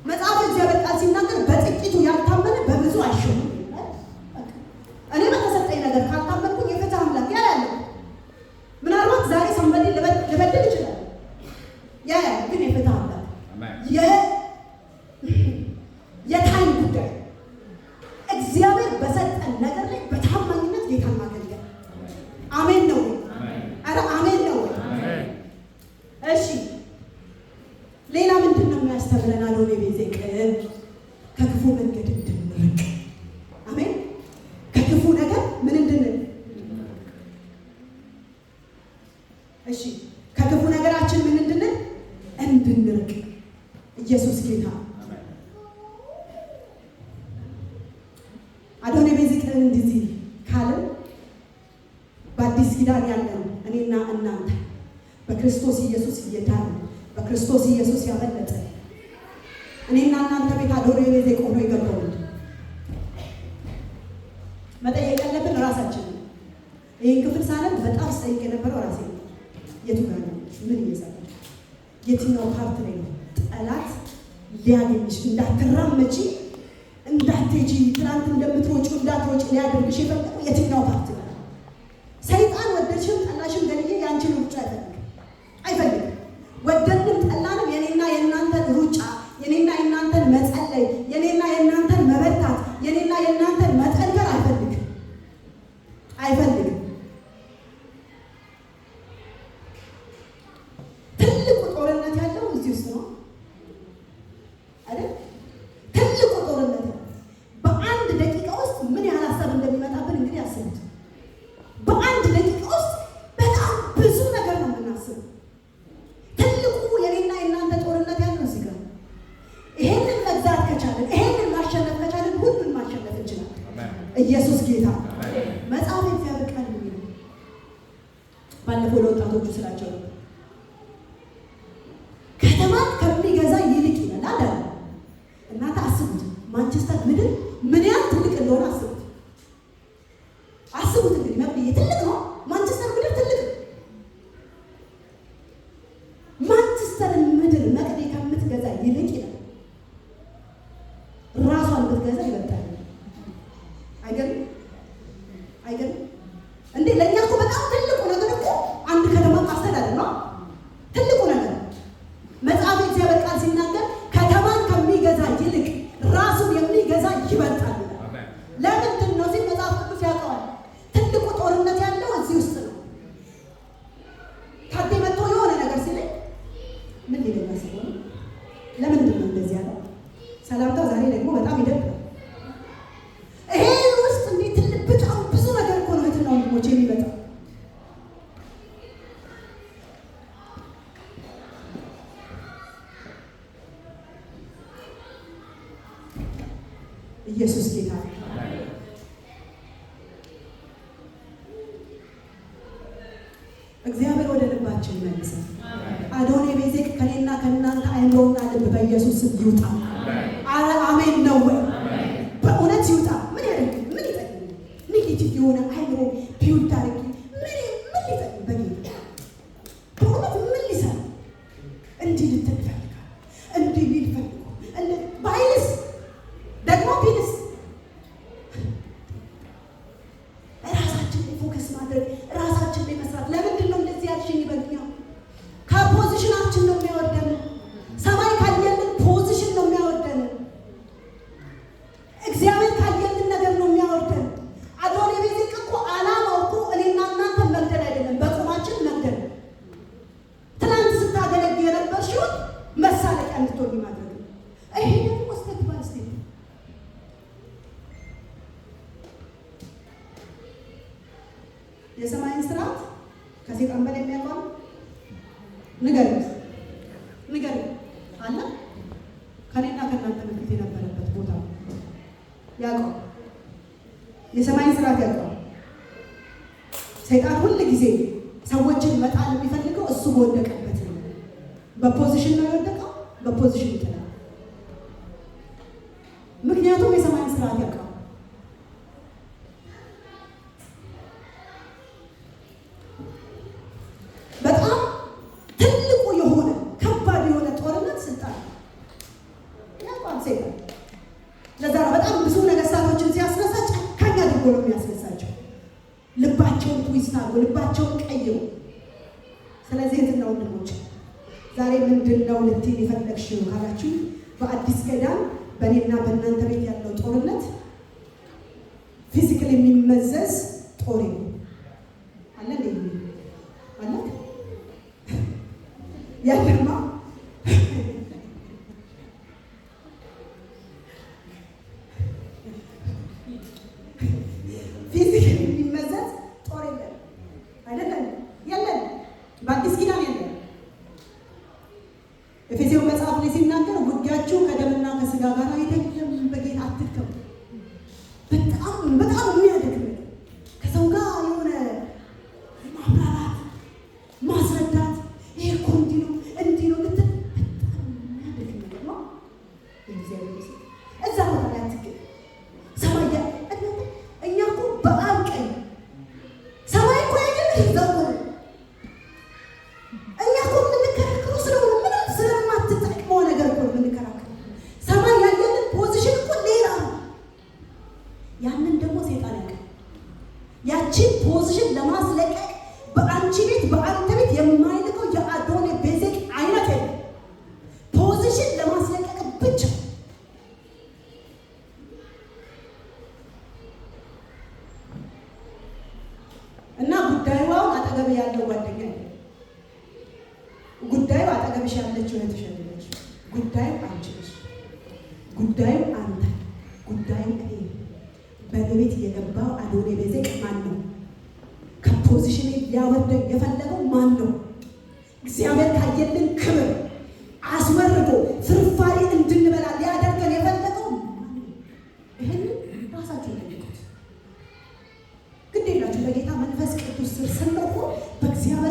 መጽሐፍ እግዚአብሔር ቃል ሲናገር በጥቂቱ ያልታመነ በብዙ አይሾምም። እኔ በተሰጠኝ ነገር ካልታመንኩኝ የፍትህ አምላክ ያያለ። ምናልባት ዛሬ ሰንበዴ ልበድል ይችላል። ያያለ ግን የፍትህ አምላክ የታይም ጉዳይ እግዚአብሔር በሰጠን ነገር ላይ በታማኝነት ጌታን ማገልገል። አሜን ነው። ኧረ አሜን ነው። እሺ ሌላ ምንድን ነው የሚያስተምረን? አዶኔ ቤዜቅ ከክፉ መንገድ እንድንርቅ። አሜን። ከክፉ ነገር ምን እንድንል? እሺ ከክፉ ነገራችን ምን እንድንል? እንድንርቅ። ኢየሱስ ጌታ። አዶኔ ቤዜቅ እንደዚህ ካልን በአዲስ ኪዳን ያለን እኔና እናንተ በክርስቶስ ኢየሱስ እየዳንን በክርስቶስ ኢየሱስ ያመለጠ እኔና እናንተ ቤት አዶኔ ቤዜቅ ሆኖ የገባው መጠየቅ ያለብን ራሳችንን። ይህን ክፍል ሳለን በጣም ስጠይቅ የነበረው ራሴ ነው። የቱ ጋር ነው? ምን እየሰራ የትኛው ፓርት ላይ ነው ጠላት ሊያገኝሽ እንዳትራመጪ እንዳትሄጂ ትናንት እንደምትሮጪው እንዳትሮጪ ሊያደርግሽ የፈለገው የትኛው ፓርት ነው? ሰይጣን ወደድሽም ጠላሽም ገልዬ ያንቺን ሩጫ አይፈልግም። ወደድንም ጠላንም የኔና የእናንተን ሩጫ፣ የኔና የእናንተን መጸለይ፣ የኔና የእናንተን መበርታት፣ የኔና የእናንተን መጠንከር አይፈልግም። ትልቁ ባለፈው ለወጣቶቹ ስላቸው ነው ከተማን ከሚገዛ ይልቅ ይላል አይደል? እናንተ አስቡት፣ ማንቸስተር ምድር ምን ያህል ትልቅ እንደሆነ አስቡት። አስቡት እንግዲህ መብዬ ትልቅ ነው። ማንቸስተር ምድር ትልቅ ነው። ማንቸስተር ምድር መቅዴ ከምትገዛ ይልቅ ይላል ራሷን ብትገዛ ይበልጣል። አይገርም? አይገርም እንዴ? ለእኛ እኮ በጣም ትልቁ ነገር እኮ አንድ ከተማ ማስተዳደር ነው። ትልቁ ነገር መጽሐፍ እግዚአብሔር ቃል ሲናገር ከተማን ከሚገዛ ይልቅ ራሱን የሚገዛ ይበልጣል። ለምንድን ነው ሲል መጽሐፍ ቅዱስ ያውቀዋል። ትልቁ ጦርነት ያለው እዚህ ውስጥ ነው። ታዴ መጥቶ የሆነ ነገር ሲለኝ ምን ሊለኝ ሲሆን ለምንድን ነው እንደዚህ ያለው? ሰላምታው ዛሬ ደግሞ በጣም ይደብራል። ይሄ ውስጥ እንዴት ትልቅ በጣም ብዙ ነገር እኮ ነው እህትና ወንድሞቼ የሚመጣው። ኢየሱስ ጌታ ነው። እግዚአብሔር ወደ ልባችን መልሰን አዶኔ ቤዜቅ ከኔና ከእናንተ አይምሮና ልብ በኢየሱስ ስም ይውጣ። አሜን ነው ወይ? በእውነት ይውጣ። ምን ያደርግ? ምን ይጠቅም? ኔጌቲቭ የሆነ አይምሮ ቢውልድ አድርጊ ምን ሊጠቅም? በጌታ በእውነት ምን ሊሰራ? እንዲህ ልትል ይፈልጋል። እንዲህ ሊል ፈልጎ ባይልስ ደግሞ ቢልስ ራሳችን ላይ ፎከስ ማድረግ ራሳችን ላይ መስራት። ለምንድን ነው እንደዚህ ያልሽኝ? ይበልኛል። ከፖዚሽናችን ነው የሚያወርደን። ሰማይ ካየልን ፖዚሽን ነው የሚያወርደን። እግዚአብሔር ካየልን ነገር ነው የሚያወርደን። አዶኔ ቤዜቅ እኮ ዓላማው እኮ እኔና እናንተ መግደል አይደለም፣ በቁማችን መግደል። ትናንት ስታገለግል የነበርሽውን መሳለቂያ እንድትሆኚ ማድረግ ነው። ይሄ ደግሞ ስቴፕ ባይ ስቴፕ የሰማይን ስርዓት ከሴጣን በላይ የሚያውቀው ንገሩት አለ። ከኔና ከእናንተ በፊት የነበረበት ቦታ ያውቀው፣ የሰማይን ስርዓት ያውቀው። ሰይጣን ሁል ጊዜ ሰዎችን መጣል የሚፈልገው እሱ በወደቀበት ነው። በፖዚሽን ነው የወደቀው፣ በፖዚሽን ይጥላል። ምክንያቱም የሰማይን ስርዓት ያውቀው። በጣም ትልቁ የሆነ ከባድ የሆነ ጦርነት ስልጣን ያቋም ሰይጣን። ለዛ ነው በጣም ብዙ ነገስታቶችን ሲያስነሳ ጨካኝ አድርጎ ነው የሚያስነሳቸው። ልባቸውን ትዊስት አድርጎ ልባቸውን ቀይሮ። ስለዚህ እህትና ወንድሞች ዛሬ ምንድን ነው ልትይ የፈለግሽው ካላችሁ በአዲስ ኪዳን በእኔና በእናንተ ቤት ያለው ጦርነት ፊዚካል የሚመዘዝ ጦር ነው አለ አለ ያለማ ፊዚካል የሚመዘዝ ጦር የለም አይደለም፣ የለም። በአዲስ ኪዳን የለም። ኤፌሶን መጽሐፍ ላይ ሲናገር ውጊያችሁ ከደምና ከስጋ ጋር አይደለም፣ በጌታ አትድከሙ። በጣም የሚያደክም ከሰው ጋር የሆነ ማብራራት ማስረዳት ይሄ እኮ እንዲህ ነው ልትል በጣም የሚያደክም ነገር ነው። እግዚአብሔር እዛ ቦታ ላይ አትገኝ። ሰማይ እኛ እኮ በአብ ቀኝ ሰማይ እኮ ያየን እዛው ነው። እኛ እኮ የምንከራከረው ስለሆነ ምንም ስለማትጠቅመው ነገር እኮ የምንከራከረው። ሰማይ ያየንን ፖዚሽን እኮ ሌላ ነው። ያንን ደግሞ ሴጣን ያውቃል። ያቺን ፖዚሽን ለማስለቀቅ በአንቺ ቤት በአንተ ቤት የማይልቀው የአዶኔ ቤዜቅ አይነት የለም። ፖዚሽን ለማስለቀቅ ብቻ እና ጉዳዩ አሁን አጠገብ ያለው ጓደኛ አይደለም። ጉዳዩ አጠገብሽ ያለችው እህትሽ አይደለች። ጉዳዩ አንቺ ነሽ። ጉዳዩ አንተ፣ ጉዳዩ እኔ። በእኔ ቤት የገባው አዶኔ ቤዜቅ ማን ነው? ከፖዚሽን ሊያወርደን የፈለገው ማን ነው? እግዚአብሔር ካየልን ክብር አስመርዶ ፍርፋሪ እንድንበላ ሊያደርገን የፈለገው ማን ነው? ይህን ራሳችሁ ጠይቁት። ግድ የላችሁ በጌታ መንፈስ ቅዱስ ስር ስንሆን በእግዚአብሔር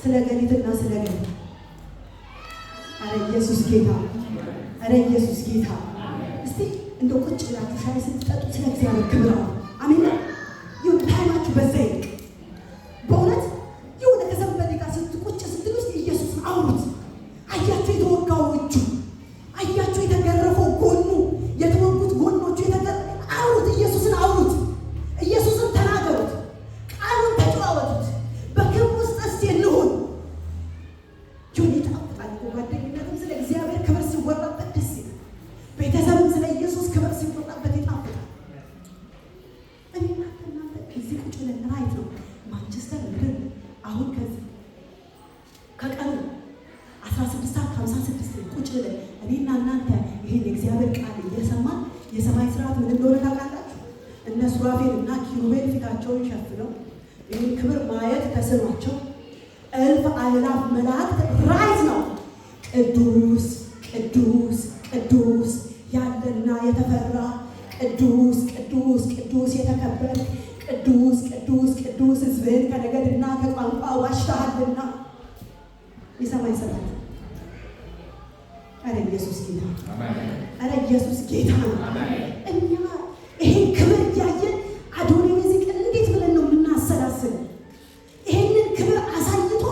ስለ ገሊትና ስለ ገሊ አረ ኢየሱስ ጌታ፣ አረ ኢየሱስ ጌታ። እስቲ እንደው ቁጭ ብላችሁ ሻይ ስትጠጡ ስለ እግዚአብሔር ክብር አሜን። ይሁን ታይማችሁ በዛ ይልቅ በእውነት ይሁን ከሰንበዴ ጋር ስትቁጭ ስትል ውስጥ ኢየሱስን አውሩት። አያችሁ የተወጋው እጁ፣ አያችሁ የተገረፈው ጎኑ፣ የተወጉት ጎኖቹ አውሩት። ኢየሱስን አውሩት። ኢየሱስን ተናገሩት። ቃሉን ተጨዋወቱት። በክብር ውስጥ እስቲ እንሁን። ይሁን ይጣፍጣል። ጓደኝነትም ስለ እግዚአብሔር ክብር ሲወራበት ደስ ይላል። ቤተሰብም ስለ ኢየሱስ ክብር ሲወራበት ይጣፍጣል። እኔና እናንተ እዚህ ቁጭ ብለን ራይት ነው ማንቸስተር ምድር አሁን ከዚህ ከቀኑ 16:56 ቁጭ ብለን እኔና እናንተ ይሄን የእግዚአብሔር ቃል እየሰማን የሰማይ ስርዓት ምን እንደሆነ ታውቃላችሁ? እነ ሱራፌል እና ኪሩቤል ፊታቸውን ሸፍነው ይህን ክብር ማየት ተስኗቸው እልፍ አእላፍ መላእክት ራይት ነው ቅዱስ ቅዱስ ቅዱስ ያለና የተፈራ ቅዱስ ቅዱስ ቅዱስ የተከበረ ቅዱስ ቅዱስ ቅዱስ ሕዝብን ከነገድና ከቋንቋ ዋጅተሃልና የሰማይ ስርዓት። አረ ኢየሱስ ጌታ፣ አረ ኢየሱስ ጌታ ነው። እኛ ይሄን ክብር እያየን አዶኒቤዜቅን እንዴት ብለን ነው የምናሰላስለው? ይሄንን ክብር አሳይቶ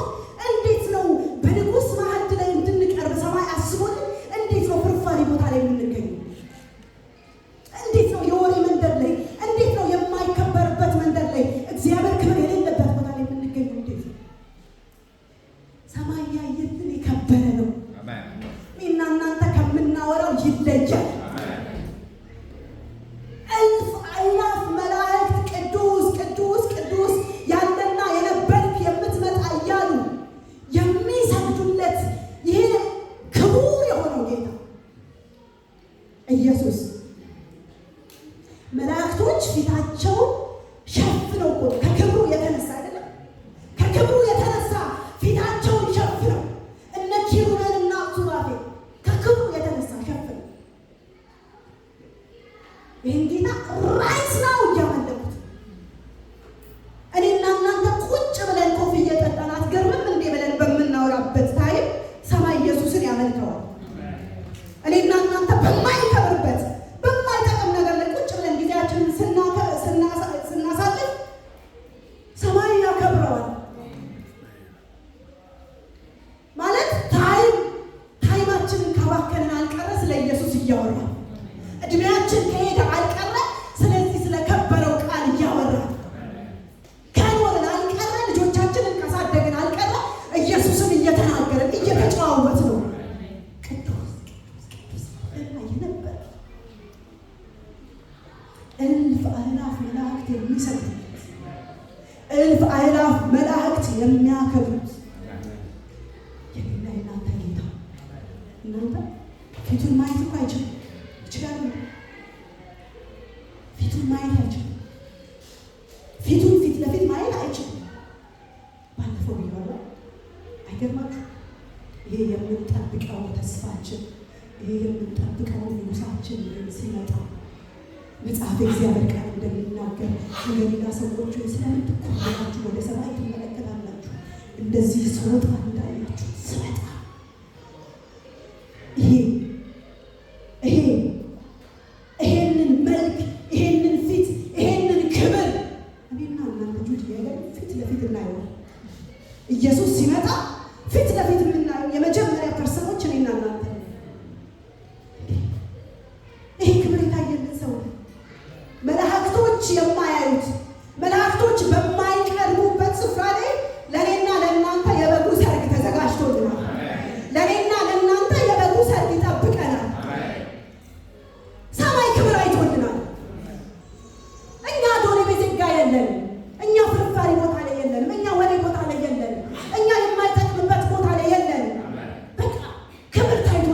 እንዴት ነው በንጉሥ ማዕድ ላይ እንድንቀርብ ሰማይ አስቦልን እንዴት ነው ፍርፋሪ ቦታ ላይ የምንገኘው? እንዴት ነው የወሬ መንደር ላይ፣ እንዴት ነው የማይከበርበት መንደር ላይ፣ እግዚአብሔር ክብር የሌለበት ቦታ ላይ የምንገኘው? እንዴት ነው? ሰማይ ያየልን የከበረ ነው። እኔና እናንተ ከምናወራው ይለያል። እልፍ አእላፍ መላእክት ቅዱስ ቅዱስ ቅዱስ ያለና የነበርክ የምትመጣ እያሉ የሚሰግዱለት ይሄ ክቡር የሆነው ጌታ ኢየሱስ መላእክቶች ፊታቸውን ሸፍነው እኮ ከክብሩ የተነሳ አይደለም፣ ከክብሩ የተነሳ ፊታቸውን ሸፍነው እነ ኪሩቤል እና ሱራፌል ከክብሩ የተነሳ ሸፍነው ይህን ጌታ ራይት ነው እያመለኩት። እኔና እናንተ ቁጭ ብለን ኮፊ እየጠጣን አትገርምም እንዴ ብለን በምናወራበት ታይም ሰማይ ኢየሱስን ያመልከዋል። እኔና እናንተ በማይከብርበት በማይጠቅም ነገር ላይ ቁጭ ብለን ጊዜያችንን ስናሳልፍ ሰማይ ያከብረዋል። ማለት ታይማችንን ካባከንን አልቀረ ስለ ኢየሱስ እያወራ፣ እድሜያችን ከሄደ አልቀረ ስለዚህ ስለከበረው ቃል እያወራ፣ ከኖርን አልቀረ ልጆቻችንን ካሳደግን አልቀረ ኢየሱስን እየተናገርን እየተጨዋወት ነው። ቅዱስ ቅዱስ ቅዱስ የነበረ እልፍ አእላፍ መላእክት የሚሰግዱለት፣ እልፍ አእላፍ መላእክት የሚያከብሩት የኔና የእናንተ ጌታ። እናንተ ፊቱን ማየት እኮ አይችልም። ይችላሉ? ፊቱን ማየት አይችልም። ፊቱን ፊት ለፊት ማየት አይችልም። ባለፈው ብያለሁ። አይገርማችሁ? ይሄ የምንጠብቀው ተስፋችን፣ ይሄ የምንጠብቀው ንጉሳችን ሲመጣ መጽሐፍ እግዚአብሔር ቃል እንደሚናገር ለሌላ ሰዎች ስለምትኮራችሁ ወደ ሰማይ ትመለከታላችሁ፣ እንደዚህ ስወጣ እንዳያችሁ ስመጣ ይሄንን መልክ፣ ይሄንን ፊት፣ ይሄንን ክብር እኔና እናንተ ልጆች ፊት ለፊት እናየዋለን። ኢየሱስ ሲመጣ ፊት ለፊት የምናየው የመጀመሪያ ፐርሰኖች እኔና እናንተ። ይሄ ክብር የታየልን ሰው መላእክቶች የማያዩት፣ መላእክቶች በማይቀርቡበት ስፍራ ላይ ለእኔና ለእናንተ የበጉ ሰርግ ተዘጋጅቶልናል። ለእኔና ለእናንተ የበጉ ሰርግ ይጠብቀናል። ሰማይ ክብር አይቶልናል። እኛ አዶኒቤዜቅ ጋር የለንም። እኛ ፍርፋሪ ቦታ ላይ የለንም። እኛ ወሬ ቦታ ላይ የለንም። እኛ የማይጠቅምበት ቦታ ላይ የለንም። በቃ ክብር ታይቶ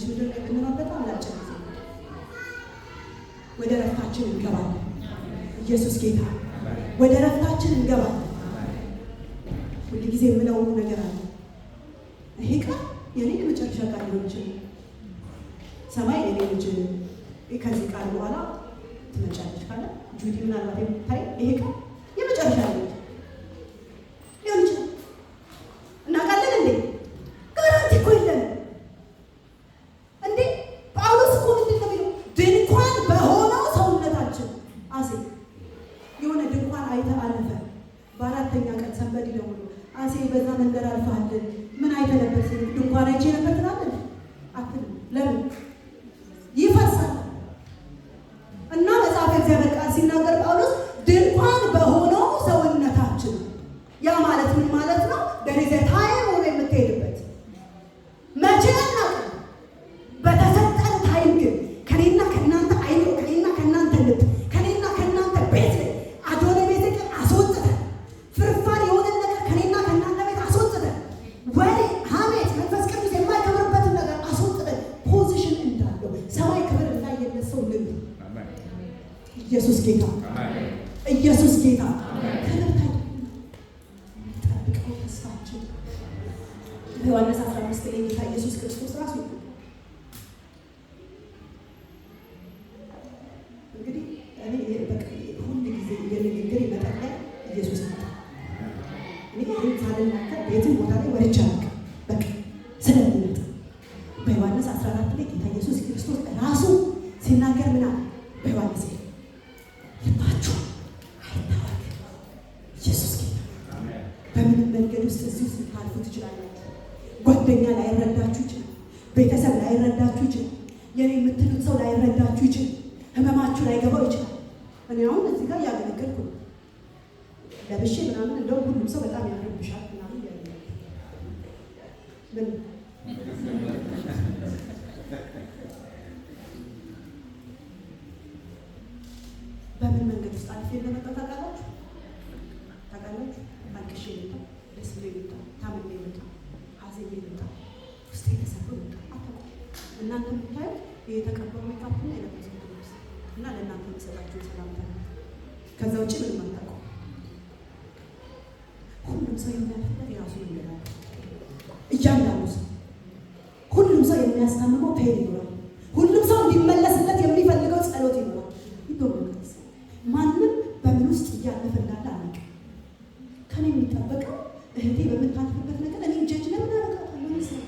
ምድር ላይ ብንኖር በጣም ላጭር ጊዜ ወደ ረፍታችን እንገባለን። ኢየሱስ ጌታ፣ ወደ ረፍታችን እንገባለን። ሁል ጊዜ የምለው ነገር አለ። ይሄ ቃል የኔ የመጨረሻ ቃል ሊሆን ይችላል። ሰማይ የኔ ልጅ ከዚህ ቃል በኋላ ትመጫለች ካለ ጁዲ ምናልባት የምታይ ይሄ ቃል የመጨረሻ ሊሆን ይችላል። እናውቃለን እንዴ? ጋራንቲ እኮ የለንም እንዴ? ጳውሎስ እኮ ምንድን ነው የሚለው? ድንኳን በሆነው ሰውነታችን አሴ የሆነ ድንኳን አይተህ አለፈ። በአራተኛ ቀን ሰንበድ ደውሎ አሴ በዛ መንገድ አልፈሃልን ምን አይተህ ነበር ሲል ድንኳን አይቼ ነበር ትላለህ አትልም። ለምን? ይፈርሳል። እና መጽሐፈ እግዚአብሔር ቃል ሲናገር ጳውሎስ ድንኳን በሆነው ሰውነታችን፣ ያ ማለት ምን ማለት ነው? ደረዘ ታይም ሆኖ የምትሄድበት መቼ አናውቅም። በተሰጠን ታይም ግን ከኔና ከእናንተ አይምሮ፣ ከኔና ከእናንተ ልብ፣ ከኔና ከእናንተ ቤት ላይ አዶነ ቤት ግን አስወጥተን ፍርፋሪ የሆነ ነገር ከኔና ከእናንተ ቤት አስወጥተን ወሬ፣ ሐሜት፣ መንፈስ ቅዱስ የማይከብርበትን ነገር አስወጥተን ፖዚሽን እንዳለው ሰማይ ክብር እንዳየነሰው ልብ ኢየሱስ ጌታ፣ ኢየሱስ ጌታ ጠብቀው ተስፋችን በዮሐንስ 15 ላይ ጌታ ኢየሱስ ክርስቶስ ራሱ እንግዲህ እኔ በቃ ሁሉ ጊዜ የንግግር መጠቅለያ ኢየሱስ ነው። እኔ ይህን ሳልናገር የትም ቦታ ላይ ወርጃ አልቅም። በቃ ስለሚመጣ በዮሐንስ 14 ላይ ጌታ ኢየሱስ ክርስቶስ ራሱ ሲናገር ምን አለ? በዮሐንስ ልባችሁ አይታወክ። ኢየሱስ ጌታ። በምንም መንገድ ውስጥ እዚህ ውስጥ ልታልፉ ትችላላችሁ። ጓደኛ ላይረዳችሁ ይችላል። ቤተሰብ ላይረዳችሁ ይችላል። የኔ የምትሉት ሰው ላይረዳችሁ ይችላል። ህመማችሁ ላይገባው ይችላል። እኔ አሁን እዚህ ጋር እያገለገልኩ ነው ለብሼ ምናምን፣ እንደውም ሁሉም ሰው በጣም ያረብሻል ምናምን ያለ ምን በምን መንገድ ውስጥ አልፌ እንደመጣሁ ታውቃላችሁ? አልቅሼ መጣሁ፣ ደስ ብሎኝ መጣሁ፣ ታምሜ መጣሁ፣ አዝኜ መጣሁ፣ ውስጤ ተሰብሮ መጣሁ። አታውቁም። እናንተ የምታዩት የተቀበሩ ሜካፕና የለበሱት ልብስ እና ለእናንተ የሚሰጣችሁ ሰላምታ ነው። ከዛ ውጭ ምንም አታውቁም። ሁሉም ሰው የሚያልፍበት የራሱ ይኖራል። እያንዳንዱ ሰው ሁሉም ሰው የሚያስታምመው ፔን ይኖራል። ሁሉም ሰው እንዲመለስለት የሚፈልገው ጸሎት ይኖራል። ይዶምከስ ማንም በምን ውስጥ እያለፈ እንዳለ አላውቅም። ከኔ የሚጠበቀው እህቴ በምታልፍበት ነገር እኔ ጀጅ ለምን አደርጋታለሁ? ነው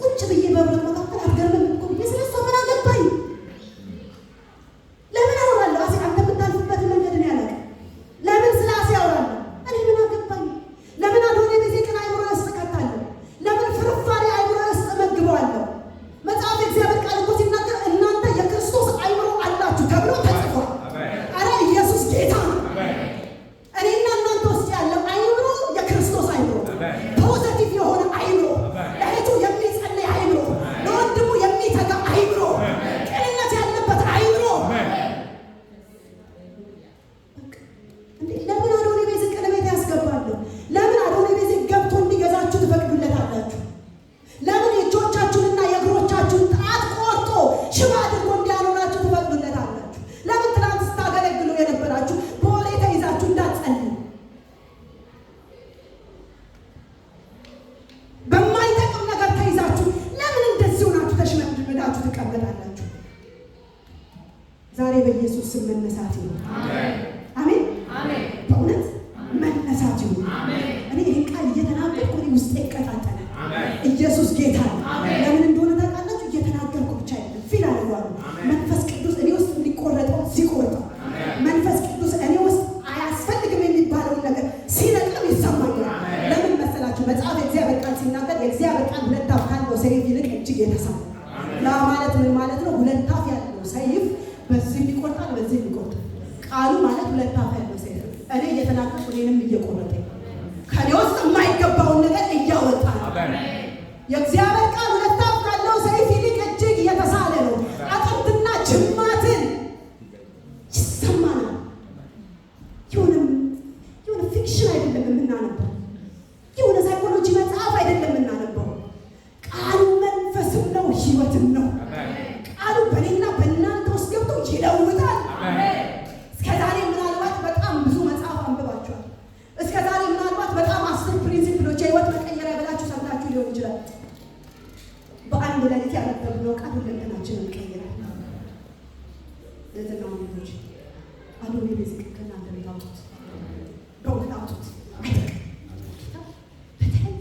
ቁጭ ብዬ በብረት መካከል አትገርምም እኮ ብዬ ስለሷ ምን አገባኝ? ለምን አወራለሁ? አሴ አንተ የምታልፍበት መንገድ እኔ አላውቅም። ለምን ስለ አሴ አወራለሁ? እኔ ምን አገባኝ? ለምን አዶኔ ቤዜ ቅን አይምሮ ያስቀጣለሁ? ለምን ፍርፋሪ አይምሮ ያስመግበዋለሁ? መጽሐፍ እግዚአብሔር ቃል እኮ ሲናገር እናንተ የክርስቶስ አይምሮ አላችሁ ተብሎ ተጽፏል። አረ ኢየሱስ ጌታ ነው። እኔና እናንተ ውስጥ ያለው አይምሮ የክርስቶስ አይምሮ፣ ፖዚቲቭ የሆነ አይምሮ፣ ለእህቱ የሚጸልይ አይምሮ፣ ለወንድሙ የሚተጋ አይምሮ፣ ቅንነት ያለበት አይምሮ። ለምን አዶኔ ቤዝ ቅን ቤት ያስገባለሁ? ለምን አዶኔ ቤዝ ገብቶ እንዲገዛችሁ ትፈቅዱለታላችሁ? ለምን የእጆቻችሁንና የእግሮቻችሁን ጣት ቆርጦ ሽባ አድርጎ እንዲያኖራችሁ ትፈቅዱለታላችሁ? ለምን ትናንት ስታገለግሉ የነበራችሁ በወሬ ተይዛችሁ እንዳትጸልዩ፣ በማይጠቅም ነገር ተይዛችሁ ለምን እንደዚህ ሆናችሁ ተሽመድምዳችሁ ትቀመጣላችሁ? ዛሬ በኢየሱስ ስም መነሳት ይሁን። አሜን። በእውነት መነሳት ይሁን። እኔ ይህን ቃል እየተናገርኩ ውስጤ ይቀጣጠላል። ኢየሱስ ጌታ ነው። ለምን እንደሆነ ታውቃላችሁ? እየተናገርኩ ብቻ አይደለም፣ ፊል አድርጓለሁ። መንፈስ ቅዱስ እኔ ውስጥ እንዲቆረጠው ሲቆርጠው፣ መንፈስ ቅዱስ እኔ ውስጥ አያስፈልግም የሚባለውን ነገር ሲነቅም ይሰማኛል። ለምን መሰላችሁ? መጽሐፍ የእግዚአብሔር ቃል ሲናገር የእግዚአብሔር ቃል ሁለት አፍ ካለው ሰይፍ ይልቅ እጅግ የተሳለ ያ ማለት ምን ማለት ነው? ሁለት አፍ ያለው ሰይፍ በዚህ ይቆርጣል፣ በዚህ ይቆርጣል። ቃሉ ማለት ሁለት አፍ ያለው ሰይፍ እኔ እየተናገርኩ እኔንም እየቆረጠኝ ከኔ ውስጥ የማይገባውን ነገር እያወጣ ነው። የእግዚአብሔር ቃል ሁለት አፍ ካለው ሰይፍ ይልቅ እጅግ የተሳለ ነው። አጥንትና ጅማትን ይሰማናል። የሆነ ፊክሽን አይደለም የምናነበው፣ የሆነ ሳይኮሎጂ መጽሐፍ አይደለም የምናነበው። ቃሉ አውጡት፣ በእውነት አውጡት። በተለይ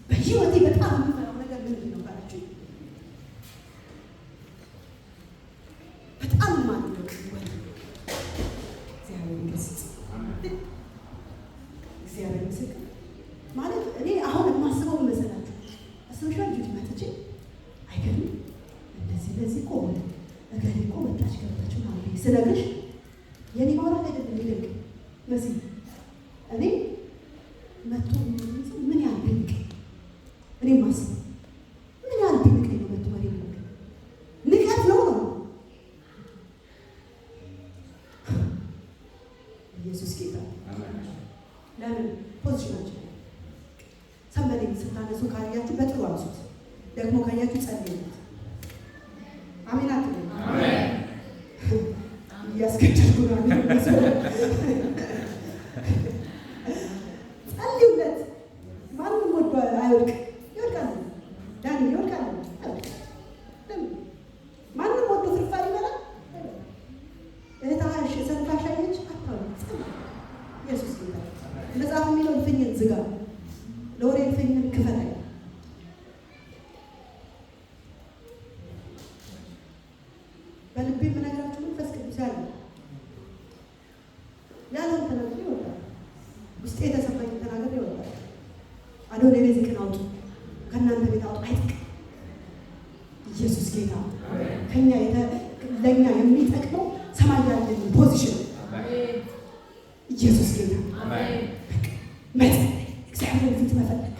በህይወቴ በጣም የምፈራው ነገር ምንድን ነው ባላችሁ? በጣም ማለት ነው እግዚአብሔር ይመስገን፣ እግዚአብሔር ይመስገን ማለት እኔ አሁን የማስበው መሰላችሁ ሶሻል ጁዲ መጥቼ አይገርም እንደዚህ እኮ ሆነ ነገር እኮ መጣች ገብታች ማለት ስለግሽ የኔ ማውራት አይደለም ይልቅ መሲ እኔ መጥቶ ምን ያህል ድንቅ እኔ ማስበው ምን ያህል ድንቅ ነው መጥቶ ወሬ ንቀት ነው ኢየሱስ ጌታ ለምን ፖዚሽናችን ሰንበሌን ስታነሱ ካያችሁ በጥሩ አንሱት፣ ደግሞ ካያችሁ ጸልዩት። አሜን አትበሉ። አሜን እያስገደልኩ ነው። ጸልዩለት። ማንም ወዶ አይወድቅ። ይወድቃል ዳኒ ይወድቃል። ማንም ወዶ ፍርፋሪ ይበላል። እህታሽ ሰንፋሽ አየች አታውቅ። ኢየሱስ ጌታ መጽሐፍ የሚለው እልፍኝን ዝጋ፣ ለወሬ እልፍኝን ክፈት። በልቤ የምነግራችሁ መንፈስ ቅዱስ ያለውን ተናግሬ ይወጣል። ውስጤ የተሰማኝ ተናግሬ ይወጣል። አዶኔ ቤዝቅን አውጡ፣ ከእናንተ ቤት አውጡ። አይጥቅ ኢየሱስ ጌታ ከኛ ለእኛ የሚጠቅመው ሰማይ ያለን ፖዚሽን ኢየሱስ ጌታ መጸለይ፣ እግዚአብሔር ፊት መፈለግ።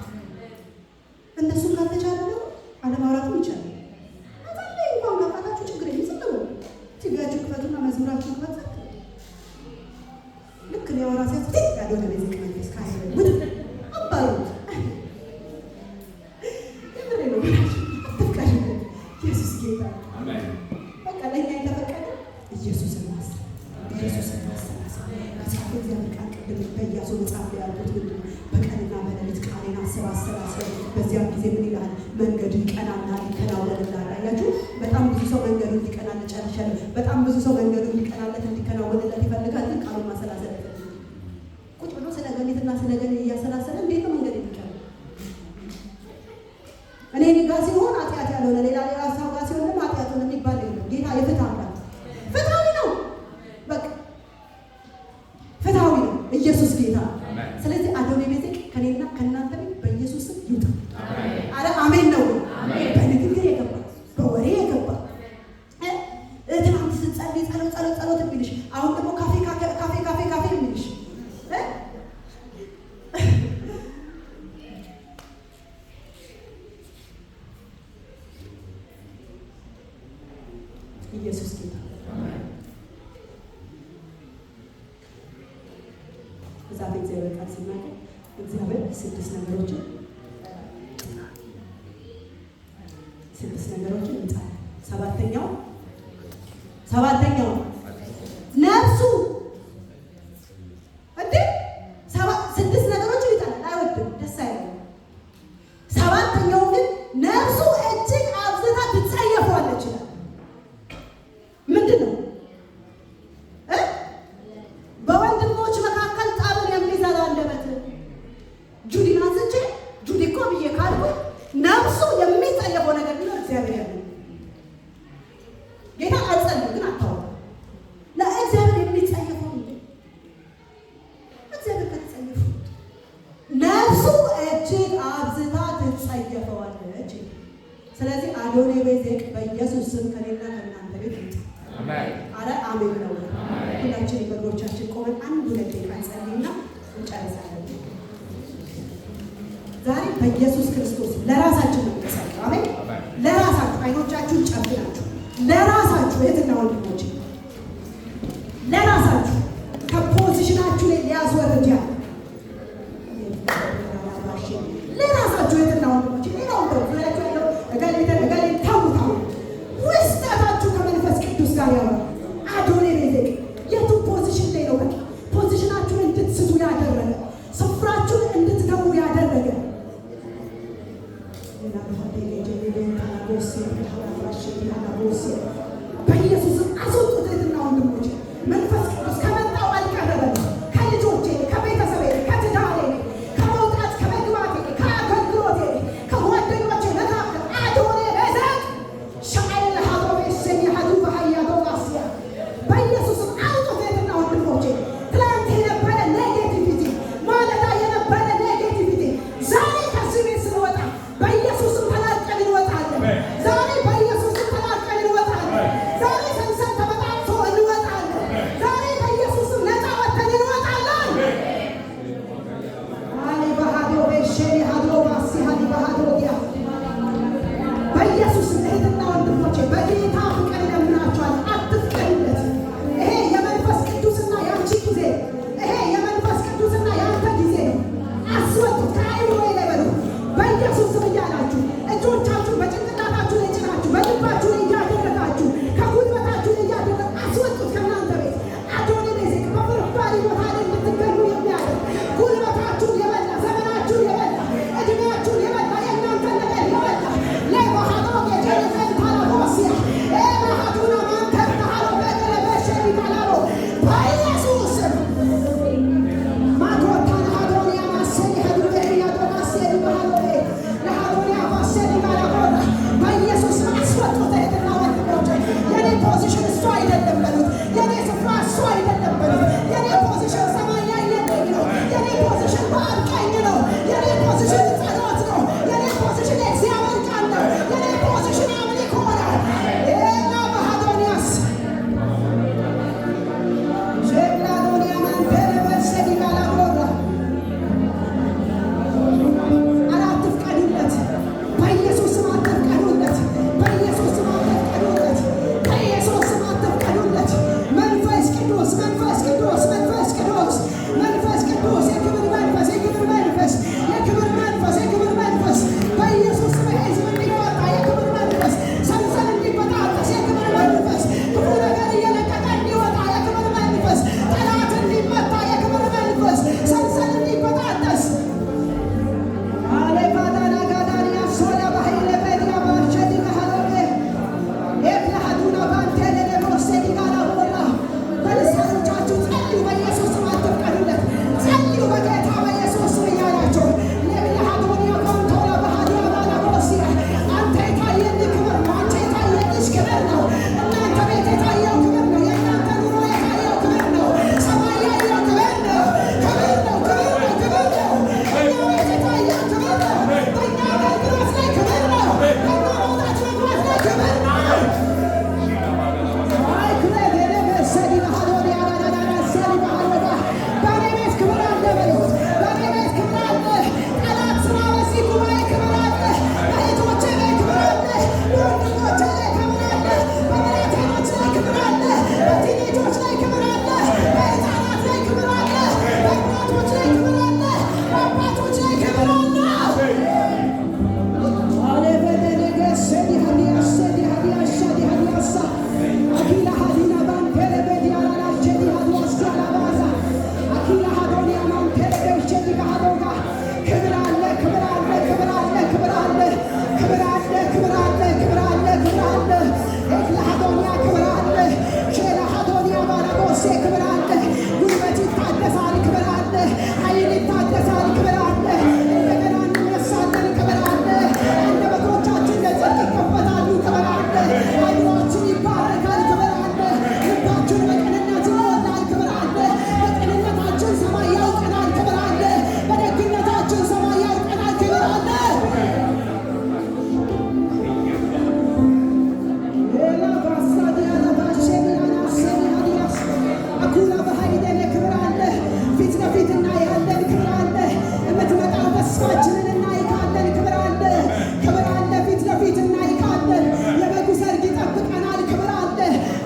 እነሱም ካልተቻለ ነው አለማውራትም ይቻላል። መጸለይ እንኳን ካቃታችሁ ችግር የሚሰጠው ቲቪያችሁ ክፈቱና መዝሙራችሁ ክፈቱ። ልክ ነው ያወራ ሲያስ ያለው ለቤት ከመንፈስ ካይረ ወደ አባሩት የምሬ ነው አትፍቀሽ። ኢየሱስ ጌታ አሜን። በቃ ለኛ የተፈቀደ ኢየሱስን ማሰብ፣ ኢየሱስን ማሰብ። እግዚአብሔር ቃል ቅድም በኢያሱ መጽሐፍ ላይ ያሉት ምንድን ነው? በቀንና በሌሊት ቃሌን አሰባሰባሰብ፣ በዚያም ጊዜ ምን ይላል? መንገዱ ይቀናልና ይከናወንልሃል። አያችሁ፣ በጣም ብዙ ሰው መንገዱ እንዲቀናለት ጨርሻለሁ። በጣም ብዙ ሰው መንገዱ እንዲቀናለት እንዲከናወንለት ይፈልጋል፣ ግን ቃሉን ማሰላሰል ቁጭ ብሎ ስለ ገኔትና ስለ ገኔ እያሰላሰለ እንዴት ነው መንገድ የሚቀር? እኔ ጋር ሲሆን ኃጢአት ያልሆነ ሌላ ሰው ጋር ሲሆን ደግሞ ኃጢአት ሆነ የሚባል የለም። ጌታ የፍትህ አምላክ ፍትሃዊ ነው። በቃ ፍትሃዊ ነው ኢየሱስ ጌታ። ስለዚህ አዶኔ ቤዝቅ ከኔና ከእናንተ ቤት በኢየሱስ ስም ይውጣ። አረ አሜን ነው። በንግግር የገባ በወሬ የገባ ትናንት ስትጸልይ ጸሎት የሚልሽ አሁን ደግሞ ካፌ የሚልሽ ኢየሱስ ጌታ። እዛ በእግዚአብሔር ቃል ሲናገር እግዚአብሔር ስድስት ነገሮችን ይጣላል። ሰባተኛው ነፍሱ እንዴ ስድስት ነገሮችን ይጣላል፣ አይወድም፣ ደስ አይለውም። ሰባተኛው ግን ነፍሱ እጅግ አብዝታ ትጸየፈዋለች ይላል። ምንድን ነው? በወንድሞች መካከል ጠብን የሚዘራ አንደበት። ጁዲን አንስቼ ጁዲ እኮ ብዬ ካልኩ ነፍሱ የሚጸየፈው ነገር ቢኖር እግዚአብሔር ያለ ጌታ አጸልዩ ግን አታወራ። ለእግዚአብሔር የሚጸየፈው እግዚአብሔር ከተጸየፉ ነፍሱ እጅግ አብዝታ ትጸየፈዋለች። ስለዚህ አዶኔ ቤዝቅ በኢየሱስ ስም ከኔና ከእናንተ ቤት ይውጣ። አረ አሜን ነው። ሁላችን በእግሮቻችን ቆመን አንድ ሁለት ደቂቃ እንጸልይና እንጨርሳለን። ዛሬ በኢየሱስ ክርስቶስ ለራሳችን ነው የምንጸልየው። አሜን። ለራሳችሁ አይኖቻችሁን ጨፍናችሁ ለራሳችሁ እህትና ወንድሞች ለራሳችሁ ከፖዚሽናችሁ ላይ ሊያስወርድ ያለ ለራሳችሁ እህትና ወንድሞች ሌላው ያለው እገሌ ታውታው ውስጣታችሁ ከመንፈስ ቅዱስ ጋር ያወራል። አዶኔ ቤዝቅ የቱ ፖዚሽን ላይ ነው? ፖዚሽናችሁን እንድትስቱ ያደረገ ስፍራችሁን እንድትገቡ ያደረገ በኢየሱስ አስወጡት። እህትና ወንድሞች መንፈስ ቅዱስ ከመጣው አልቀረበም፣ በጌታ ፍቅር ለምናችኋል። አትፍቀዱለት። ይሄ የመንፈስ ቅዱስና ያንቺ ጊዜ፣ ይሄ የመንፈስ ቅዱስና ያንተ ጊዜ ነው። አስወጡት ከአይምሮ ይለበሉ በኢየሱስ ስም እያላችሁ እጆቻችሁን በጭንቅላታችሁ ላይ ጭናችሁ በልባችሁ ላይ እያደረጋችሁ ከጉልበታችሁ ላይ እያደረጋችሁ አስወጡት ከእናንተ ቤት። አዶኒ ቤዚክ በፍርፋሪ ቦታ ላይ እንድትገኙ የሚያደርግ ጉልበታችሁን የበላ ዘመናችሁን የበላ እድሜያችሁን የበላ የእናንተ ነገር የበላ ለባህዶ የጀነፈን ታላቦሲያ ኤባሃዱና ማንተር ታሃሎ በቀለበሸ ይባላሎ በኢየሱስ ስም ማቶታን አዶኒያ ማሰኒ ሀዱበሪያ ዶናሴ ይባላሎ ለአዶኒያ ማሰኒ ባላቦና በኢየሱስ ስም አስወጡት። እህትና ወንድሞች የኔ ፖዚሽን እሱ አይደለም በሉት። የኔ ስፍራ እሱ አይደለም በሉት። የኔ ፖዚሽን ሰማይ ላይ የለኝ ነው። የኔ ፖዚሽን በአብ ቀኝ ነው። የኔ ፖዚሽን ጸሎት ነው። የኔ ፖዚሽን የእግዚአብሔር ቃል ነው። የኔ ፖዚሽን አምልኮ ነው። ኤላ በአዶንያስ ሼላ አዶንያ ማንቴረ በሰዲ ባላቦራ አትፍቀዱለት። በኢየሱስ ስም አትፍቀዱለት። በኢየሱስ ስም አትፍቀዱለት። በኢየሱስ ስም አትፍቀዱለት። መንፈስ ቅዱስ መንፈስ ቅዱስ መንፈስ ቅዱስ መንፈስ ቅዱስ የክብር መንፈስ የክብር መንፈስ የክብር መንፈስ የክብር መንፈስ በኢየሱስ ስም ሕዝብ እንዲወጣ የክብር መንፈስ ሰንሰል እንዲበጣጠስ የክብር መንፈስ ክፉ ነገር እየለቀቀ እንዲወጣ የክብር መንፈስ ጠላት እንዲመታ የክብር መንፈስ ሰንሰል እንዲበጣጠስ አሌባዳና ጋዳንያ ሶላ ባሂለ በዲያ ባርቸዲ ካሃሎቤ ኤክላሃዱና ባንቴሌ ለሞሴዲ ጋላቦላ በልሳኖቻችሁ ጸልዩ። በኢየሱስ ስም አትፍቀዱለት። ጸልዩ በጌታ በኢየሱስ ስም እያላችሁ ለብልሃዶንያ ኮንቶላ ባህዲያ ባላቦሲያ አንተ የታየልህ ክብር ነው። አንተ የታየልሽ ክብር ነው። እናንተ ቤት የታየው ክብር ነው። የእናንተ ኑሮ የታየው ክብር ነው። ሰማይ ያየው ክብር ነው። ክብር ነው። ክብር ነው። ክብር ነው። እኛ ቤት የታየው ክብር ነው። በእኛ አገልግሎት ላይ ክብር ነው። በእኛ መውጣት መግባት ላይ ክብር ነው። በእኔ ቤት ክብር አለ በሉት። በእኔ ቤት ክብር አለ። ጠላት ስራ በዚህ ጉባኤ ክብር አለ። በእህቶቼ ላይ ክብር አለ። በወንድሞቼ ላይ ክብር አለ። በብላቴኖች ላይ ክብር አለ። በቲኔጆች ላይ ክብር አለ። በሕፃናት ላይ ክብር አለ። በእናቶች ላይ ክብር አለ። በአባቶች ላይ ክብር አለ። ጉልበት ይታደሳል። ክብር አለ። ኃይል ይታደሳል። ክብር አለ። እንደገና እንነሳለን። ክብር አለ። አንደበቶቻችን ለጽድቅ ይከፈታሉ። ክብር አለ። አይኗችን ይባረካል። ክብር አለ። ልባችን በቅንነት ይሞላል። ክብር አለ። በቅንነታችን ሰማይ ያውቀናል። ክብር አለ። በደግነታችን ሰማይ ያውቀናል። ክብር አለ። አኩላ በሀይደለ ክብር አለ። ፊት ለፊት እናያለን። ክብር አለ። የምትመጣው ተስፋችንን እናይካለን። ክብር አለ። ክብር አለ። ፊት ለፊት እናይካለን። የበጉ ሰርግ ይጠብቀናል። ክብር አለ።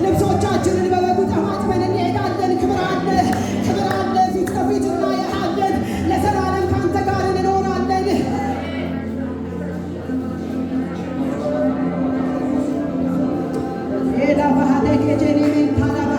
ልብሶቻችንን በበጉ ጠማጥመን እንሄዳለን። ክብር አለ። ክብር አለ። ፊት ለፊት እናያለን። ለዘላለም ከአንተ ጋር እንኖራለን። ሄዳ ባህደ ጌጀኔ ሜንታላ